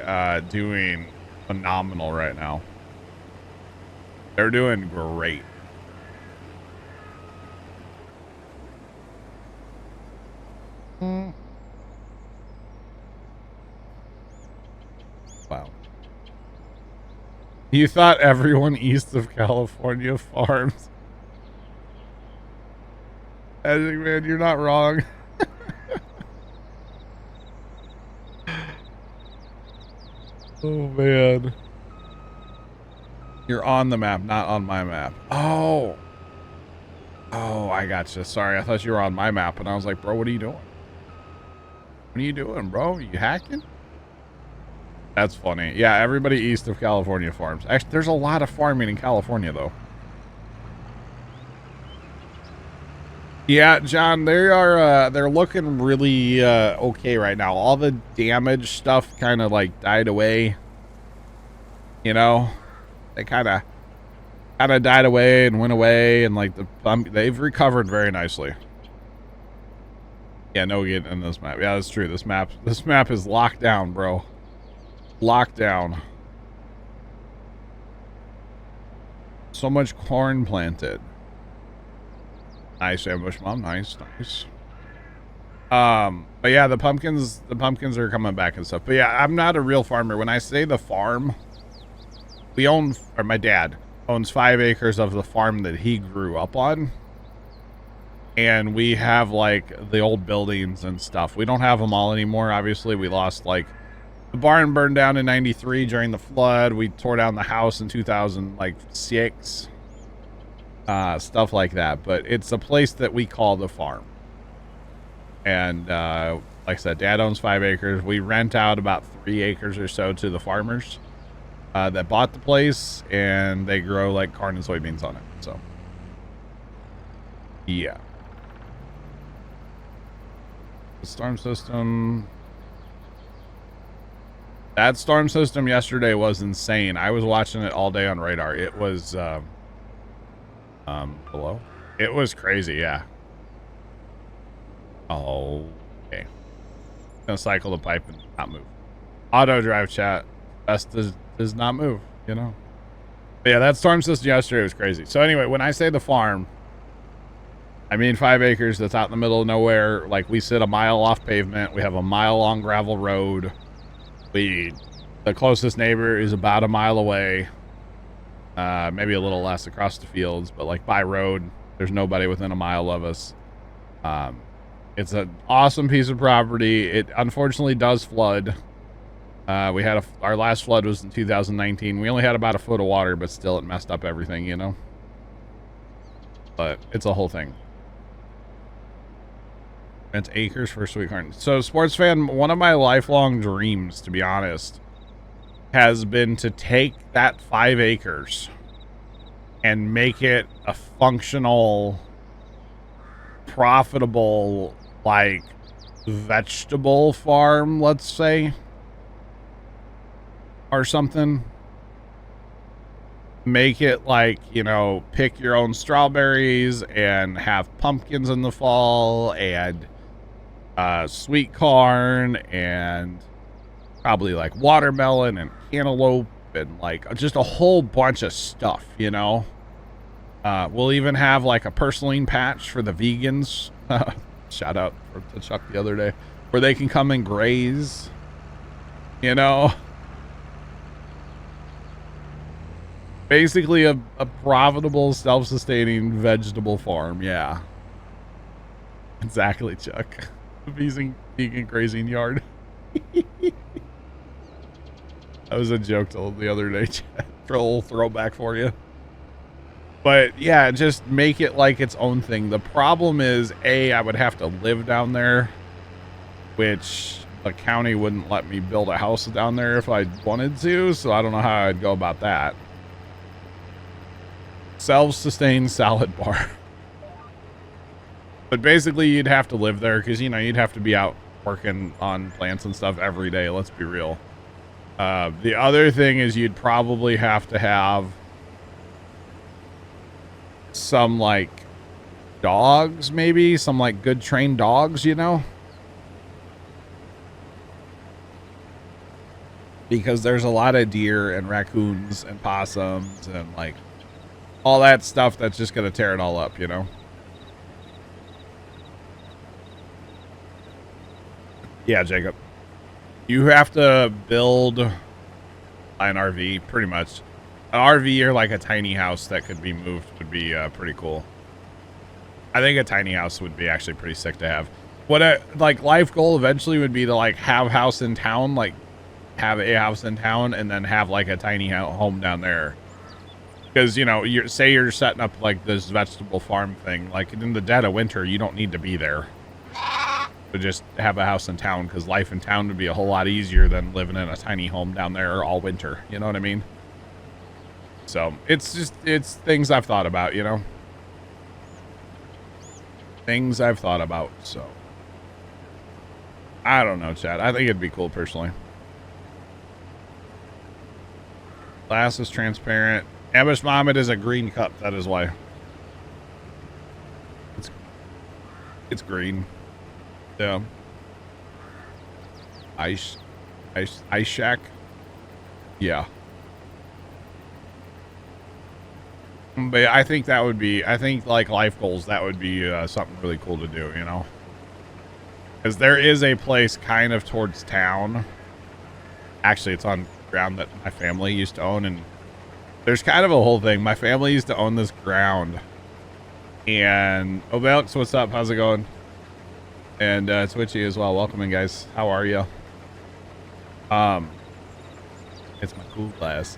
doing phenomenal right now. They're doing great. Wow. You thought everyone east of California farms? I think, man, you're not wrong. Oh, man. You're on the map, not on my map. Oh. Oh, I gotcha. Sorry, I thought you were on my map, and I was like, bro, what are you doing? What are you doing, bro? Are you hacking? That's funny. Yeah, everybody east of California farms. Actually, there's a lot of farming in California, though. Yeah, John, they are, they're looking really, okay right now. All the damage stuff kind of, like, died away. You know? They kind of died away and went away, and, like, they've recovered very nicely. Yeah, no getting in this map. Yeah, that's true. This map is locked down, bro. Locked down. So much corn planted. Nice, ambush mom. Nice. But yeah, the pumpkins are coming back and stuff. But yeah, I'm not a real farmer. When I say the farm, we own, or my dad owns 5 acres of the farm that he grew up on. And we have, like, the old buildings and stuff. We don't have them all anymore. Obviously, we lost, like, the barn burned down in 93 during the flood. We tore down the house in 2006. Stuff like that. But it's a place that we call the farm. And Like I said, Dad owns 5 acres. We rent out about 3 acres or so to the farmers that bought the place, and they grow like corn and soybeans on it. So, yeah. The storm system. That storm system yesterday was insane. I was watching it all day on radar. It was, below. It was crazy, yeah. Oh, okay. Gonna cycle the pipe and not move. Auto drive chat. Best does not move, you know. But yeah, that storm system yesterday was crazy. So anyway, when I say the farm, I mean 5 acres that's out in the middle of nowhere. Like, we sit a mile off pavement. We have a mile long gravel road. The closest neighbor is about a mile away. Maybe a little less across the fields, but like by road, there's nobody within a mile of us. It's an awesome piece of property. It unfortunately does flood. We had our last flood was in 2019. We only had about a foot of water, but still it messed up everything, you know. But it's a whole thing. It's acres for sweet corn. So, sports fan, one of my lifelong dreams, to be honest, has been to take that 5 acres and make it a functional, profitable, like, vegetable farm, let's say, or something. Make it like, you know, pick your own strawberries and have pumpkins in the fall and sweet corn and probably like watermelon and cantaloupe and like just a whole bunch of stuff, you know. We'll even have like a purslane patch for the vegans. Shout out to Chuck the other day, where they can come and graze, you know. Basically a profitable, self-sustaining vegetable farm. Yeah, exactly, Chuck. Vegan grazing yard. That was a joke the other day. Troll throwback for you. But yeah, just make it like its own thing. The problem is, I would have to live down there, which the county wouldn't let me build a house down there if I wanted to, so I don't know how I'd go about that. Self-sustained salad bar. But basically, you'd have to live there because, you know, you'd have to be out working on plants and stuff every day. Let's be real. The other thing is you'd probably have to have some, like, dogs, maybe. Some, like, good trained dogs, you know? Because there's a lot of deer and raccoons and possums and, like, all that stuff that's just going to tear it all up, you know? Yeah, Jacob. You have to build an RV, pretty much. An RV or like a tiny house that could be moved would be pretty cool. I think a tiny house would be actually pretty sick to have. What a like life goal eventually would be to like have house in town, like have a house in town and then have like a tiny home down there. Because, you know, you're setting up like this vegetable farm thing, like in the dead of winter, you don't need to be there. To just have a house in town, because life in town would be a whole lot easier than living in a tiny home down there all winter. You know what I mean? So it's things I've thought about, you know? Things I've thought about, so. I don't know, Chad. I think it'd be cool personally. Glass is transparent. Ambush Mohammed is a green cup, that is why. It's green. Yeah. Ice shack. Yeah. But I think that would be, I think like life goals, that would be something really cool to do, you know? Because there is a place kind of towards town. Actually, it's on ground that my family used to own, and there's kind of a whole thing. My family used to own this ground. And, oh, Belks, what's up? How's it going? And Twitchy as well. Welcome in, guys. How are you? It's my cool glass.